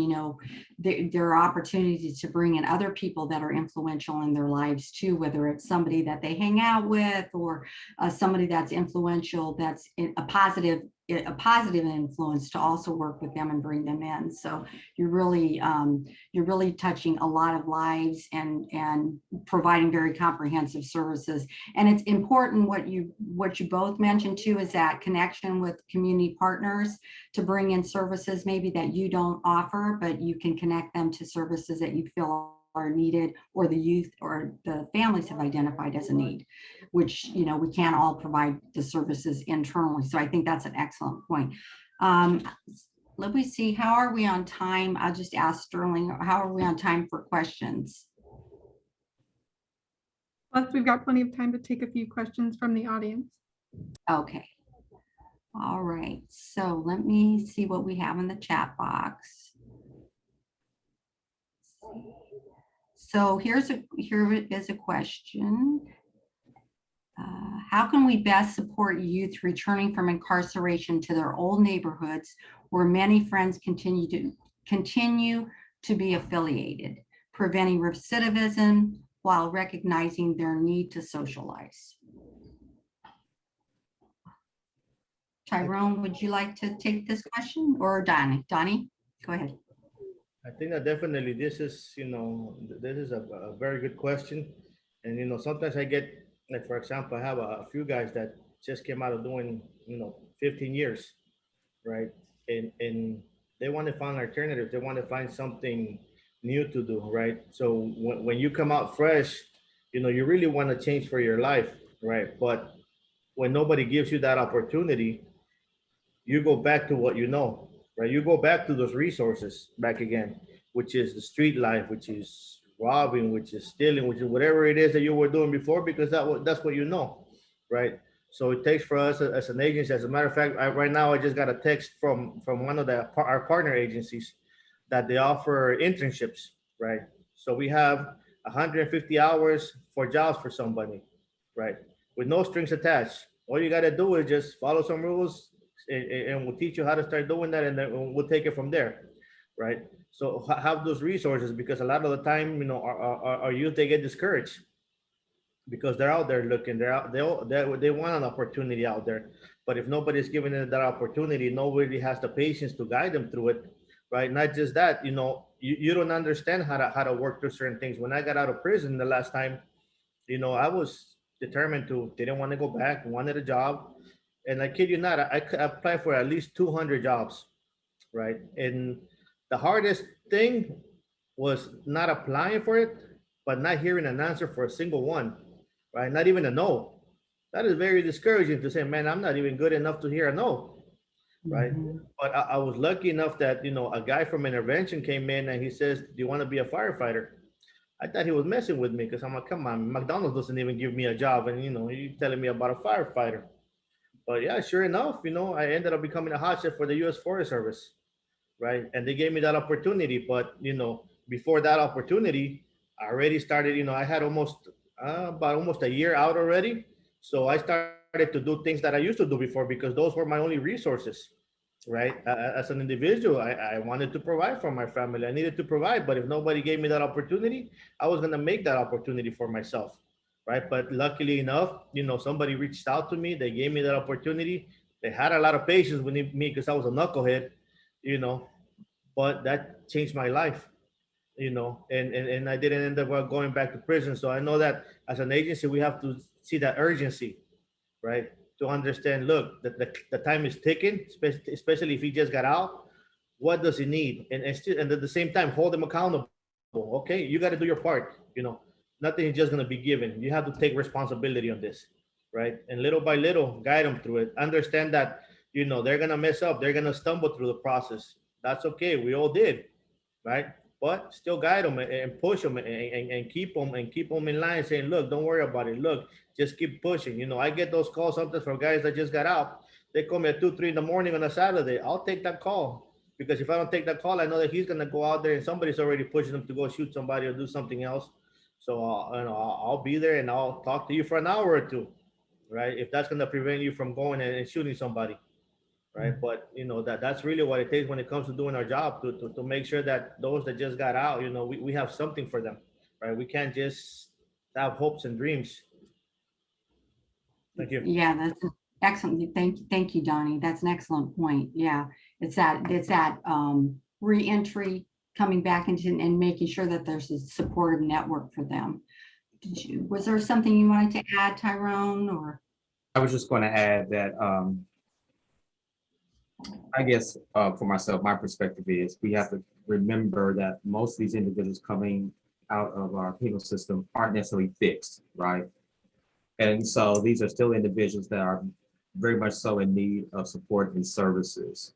S2: there are opportunities to bring in other people that are influential in their lives too, whether it's somebody that they hang out with or somebody that's influential, that's a positive influence, to also work with them and bring them in. So you're really touching a lot of lives and providing very comprehensive services. And it's important what you both mentioned too, is that connection with community partners to bring in services maybe that you don't offer, but you can connect them to services that you feel are needed, or the youth or the families have identified as a need, which, we can't all provide the services internally. So I think that's an excellent point. Let me see, how are we on time? I'll just ask Sterling, how are we on time for questions?
S1: Plus, we've got plenty of time to take a few questions from the audience.
S2: Okay. All right. So let me see what we have in the chat box. So here is a question. How can we best support youth returning from incarceration to their old neighborhoods where many friends continue to be affiliated, preventing recidivism while recognizing their need to socialize? Tyrone, would you like to take this question, or Donnie? Donnie, go ahead.
S4: I think that definitely this is a very good question. And, sometimes I get, like, for example, I have a few guys that just came out of doing, 15 years, right? And they want to find alternatives. They want to find something new to do, right? So when you come out fresh, you really want to change for your life, right? But when nobody gives you that opportunity, you go back to what you know, right? You go back to those resources back again, which is the street life, which is robbing, which is stealing, which is whatever it is that you were doing before, because that's what you know, right? So it takes for us as an agency. As a matter of fact, right now I just got a text from one of our partner agencies that they offer internships, right? So we have 150 hours for jobs for somebody, right? With no strings attached. All you got to do is just follow some rules, and we'll teach you how to start doing that, and then we'll take it from there, right? So have those resources, because a lot of the time, our youth, they get discouraged because they're out there looking, they want an opportunity out there. But if nobody's giving them that opportunity, nobody has the patience to guide them through it, right? Not just that, you don't understand how to work through certain things. When I got out of prison the last time, I was determined didn't want to go back, wanted a job. And I kid you not, I applied for at least 200 jobs, right? And the hardest thing was not applying for it, but not hearing an answer for a single one, right? Not even a no. That is very discouraging to say, man, I'm not even good enough to hear a no, right?
S2: Mhm.
S4: But I was lucky enough that, a guy from intervention came in and he says, do you want to be a firefighter? I thought he was messing with me, because I'm like, come on, McDonald's doesn't even give me a job. And, you're telling me about a firefighter. But yeah, sure enough, I ended up becoming a hot shot for the U.S. Forest Service, right? And they gave me that opportunity. But, before that opportunity, I already started, I had about almost a year out already. So I started to do things that I used to do before, because those were my only resources, right? As an individual, I wanted to provide for my family. I needed to provide, but if nobody gave me that opportunity, I was going to make that opportunity for myself, right? But luckily enough, somebody reached out to me. They gave me that opportunity. They had a lot of patience with me, because I was a knucklehead, but that changed my life, and I didn't end up going back to prison. So I know that as an agency, we have to see that urgency, right? To understand, look, the time is ticking, especially if he just got out. What does he need? And at the same time, hold him accountable. Okay, you got to do your part. Nothing is just going to be given. You have to take responsibility on this, right? And little by little, guide them through it. Understand that, they're going to mess up. They're going to stumble through the process. That's okay. We all did, right? but still guide them and push them and keep them in line, saying, look, don't worry about it. Look, just keep pushing. You know, I get those calls sometimes from guys that just got out. They call me at 2, 3 in the morning on a Saturday. I'll take that call, because if I don't take that call, I know that he's gonna go out there and somebody's already pushing him to go shoot somebody or do something else. So you know, I'll be there and I'll talk to you for an hour or two, right? If that's gonna prevent you from going and shooting somebody, right? But you know, that's really what it takes when it comes to doing our job, to make sure that those that just got out, you know, we have something for them, right? We can't just have hopes and dreams. Thank you.
S2: Yeah, that's excellent. Thank you, Donnie. That's an excellent point. Yeah, it's that re-entry, coming back into and making sure that there's a supportive network for them. Was there something you wanted to add, Tyrone, or?
S5: I was just going to add that I guess for myself, my perspective is we have to remember that most of these individuals coming out of our penal system aren't necessarily fixed, right? And so these are still individuals that are very much so in need of support and services.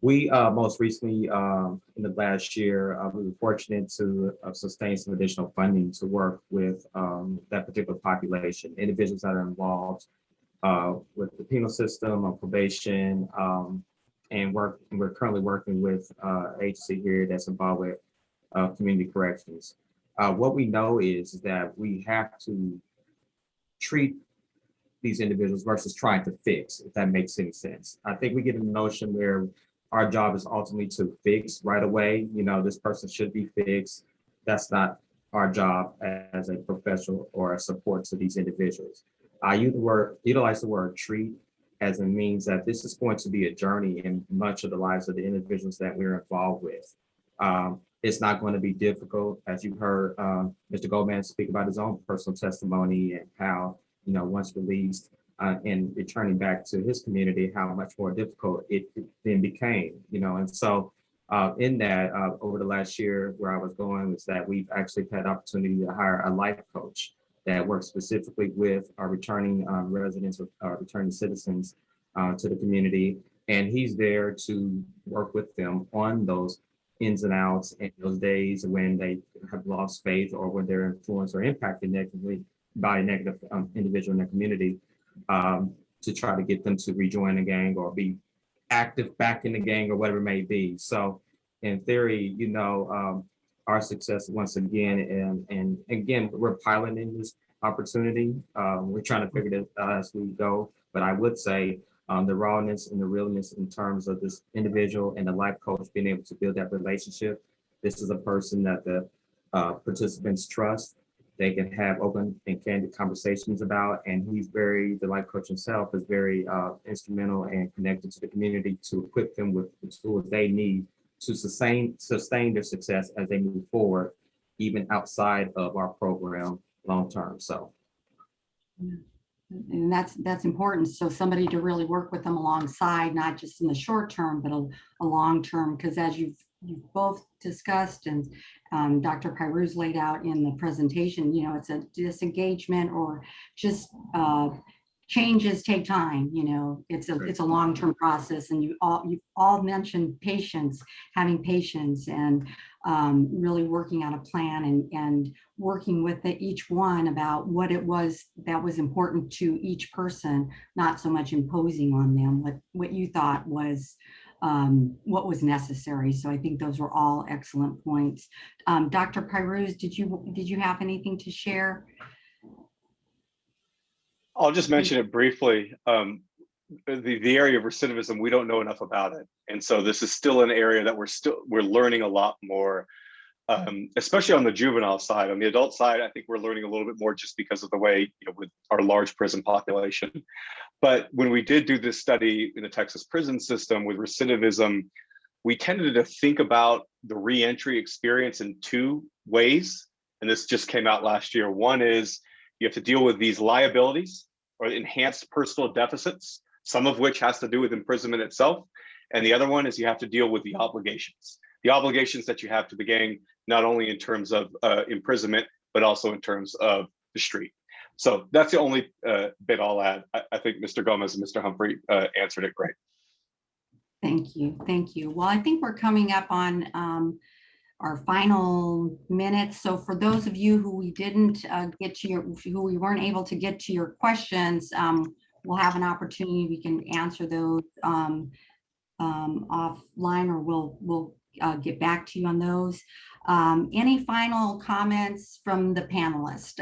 S5: We most recently, in the last year, we were fortunate to sustain some additional funding to work with that particular population, individuals that are involved with the penal system or probation, and we're currently working with agency here that's involved with community corrections. What we know is that we have to treat these individuals versus trying to fix, if that makes any sense. I think we get in the notion where our job is ultimately to fix right away. You know, this person should be fixed. That's not our job as a professional or a support to these individuals. I utilize the word treat as a means that this is going to be a journey in much of the lives of the individuals that we're involved with. It's not going to be difficult, as you heard Mr. Gomez speak about his own personal testimony and how, you know, once released and returning back to his community, how much more difficult it then became, you know. And so in that, over the last year, where I was going was that we've actually had opportunity to hire a life coach that works specifically with our returning residents, or returning citizens to the community. And he's there to work with them on those ins and outs and those days when they have lost faith or when they're influenced or impacted negatively by a negative individual in their community, to try to get them to rejoin the gang or be active back in the gang or whatever it may be. So in theory, you know, our success once again, and again, we're piloting this opportunity. We're trying to figure this out as we go, but I would say the rawness and the realness in terms of this individual and the life coach being able to build that relationship. This is a person that the participants trust. They can have open and candid conversations about, and the life coach himself is very instrumental and connected to the community to equip them with the tools they need to sustain their success as they move forward, even outside of our program long term. So.
S2: And that's important. So somebody to really work with them alongside, not just in the short term, but a long term, because as you've both discussed and Dr. Piruz laid out in the presentation, you know, it's a disengagement or just changes take time. You know, it's a long-term process, and you all mentioned patience, having patience, and really working on a plan and working with each one about what it was that was important to each person, not so much imposing on them what you thought was what was necessary. So I think those were all excellent points. Dr. Piruz, did you have anything to share?
S3: I'll just mention it briefly. The area of recidivism, we don't know enough about it. And so this is still an area that we're learning a lot more, especially on the juvenile side. On the adult side, I think we're learning a little bit more just because of the way, you know, with our large prison population. But when we did do this study in the Texas prison system with recidivism, we tended to think about the reentry experience in two ways. And this just came out last year. One is you have to deal with these liabilities or enhanced personal deficits, some of which has to do with imprisonment itself. And the other one is you have to deal with the obligations that you have to the gang, not only in terms of imprisonment, but also in terms of the street. So that's the only bit I'll add. I think Mr. Gomez and Mr. Humphrey answered it great.
S2: Thank you. Well, I think we're coming up on our final minutes. So for those of you who we didn't get to who we weren't able to get to your questions, we'll have an opportunity. We can answer those offline, or we'll get back to you on those. Any final comments from the panelists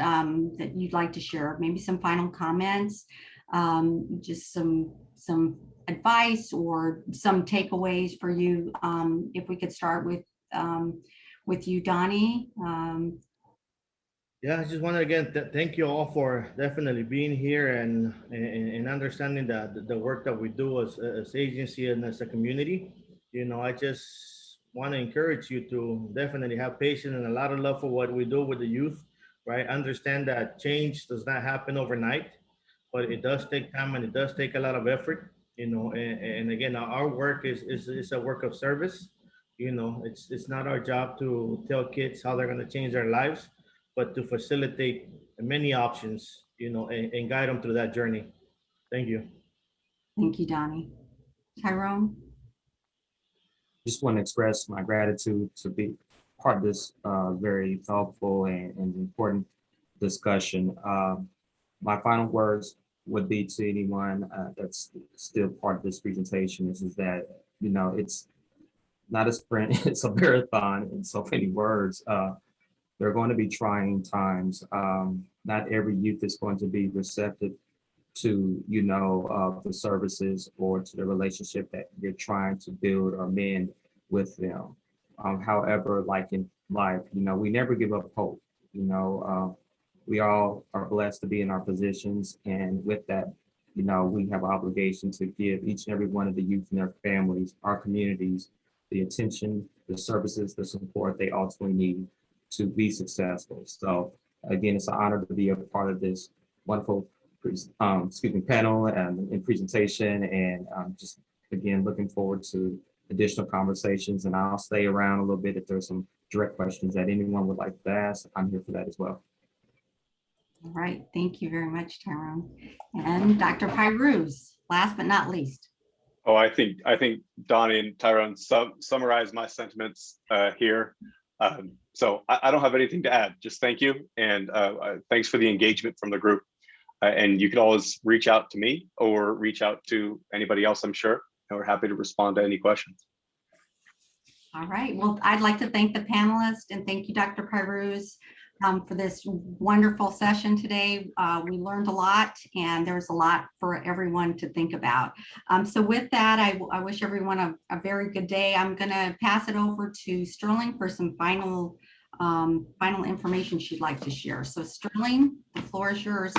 S2: that you'd like to share? Maybe some final comments, just some advice or some takeaways for you. If we could start with you, Donnie.
S4: Yeah, I just want to again thank you all for definitely being here and understanding the work that we do as agency and as a community. You know, I just want to encourage you to definitely have patience and a lot of love for what we do with the youth, right? Understand that change does not happen overnight, but it does take time and it does take a lot of effort. You know, and again, our work is a work of service. You know, it's not our job to tell kids how they're going to change their lives, but to facilitate many options, you know, and guide them through that journey. Thank you.
S2: Thank you, Donnie. Tyrone?
S5: Just want to express my gratitude to be part of this very thoughtful and important discussion. My final words would be to anyone that's still part of this presentation is that, you know, it's not a sprint, it's a marathon in so many words. There are going to be trying times. Not every youth is going to be receptive to, you know, the services or to the relationship that you're trying to build or mend with them. However, like in life, you know, we never give up hope. You know, we all are blessed to be in our positions, and with that, you know, we have an obligation to give each and every one of the youth and their families, our communities, the attention, the services, the support they ultimately need to be successful. So again, it's an honor to be a part of this wonderful panel and presentation, and just again looking forward to additional conversations. And I'll stay around a little bit if there's some direct questions that anyone would like to ask. I'm here for that as well.
S2: All right, thank you very much, Tyrone. And Dr. Piruz, last but not least.
S3: Oh, I think Donnie and Tyrone summarized my sentiments here. So I don't have anything to add. Just thank you, and thanks for the engagement from the group. And you can always reach out to me or reach out to anybody else, I'm sure. And we're happy to respond to any questions.
S2: All right, well, I'd like to thank the panelists and thank you, Dr. Piruz, for this wonderful session today. We learned a lot, and there's a lot for everyone to think about. So with that, I wish everyone a very good day. I'm gonna pass it over to Sterling for some final information she'd like to share. So Sterling, the floor is yours.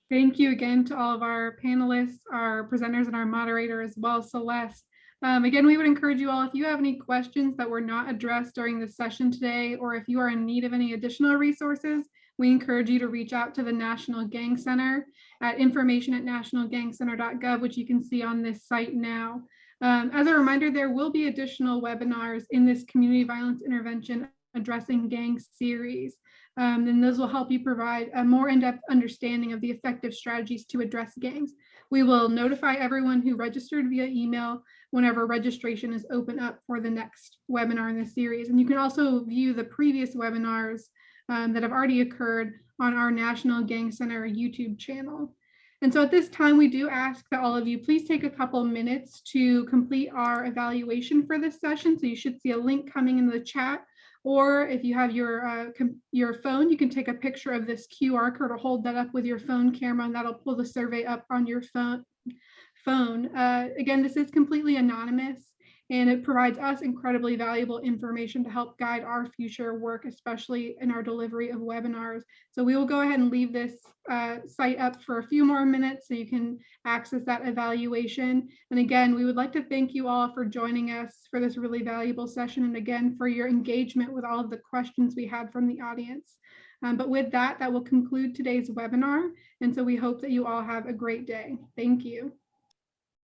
S1: Thank you again to all of our panelists, our presenters, and our moderator as well, Celeste. Again, we would encourage you all, if you have any questions that were not addressed during the session today, or if you are in need of any additional resources, we encourage you to reach out to the National Gang Center at information@nationalgangcenter.gov, which you can see on this site now. As a reminder, there will be additional webinars in this community violence intervention addressing gangs series. And those will help you provide a more in-depth understanding of the effective strategies to address gangs. We will notify everyone who registered via email whenever registration is open up for the next webinar in this series. And you can also view the previous webinars that have already occurred on our National Gang Center YouTube channel. And so at this time, we do ask that all of you please take a couple minutes to complete our evaluation for this session. So you should see a link coming in the chat, or if you have your phone, you can take a picture of this QR code or hold that up with your phone camera, and that'll pull the survey up on your phone. Again, this is completely anonymous, and it provides us incredibly valuable information to help guide our future work, especially in our delivery of webinars. So we will go ahead and leave this site up for a few more minutes so you can access that evaluation. And again, we would like to thank you all for joining us for this really valuable session, and again, for your engagement with all of the questions we had from the audience. But with that, that will conclude today's webinar. And so we hope that you all have a great day. Thank you.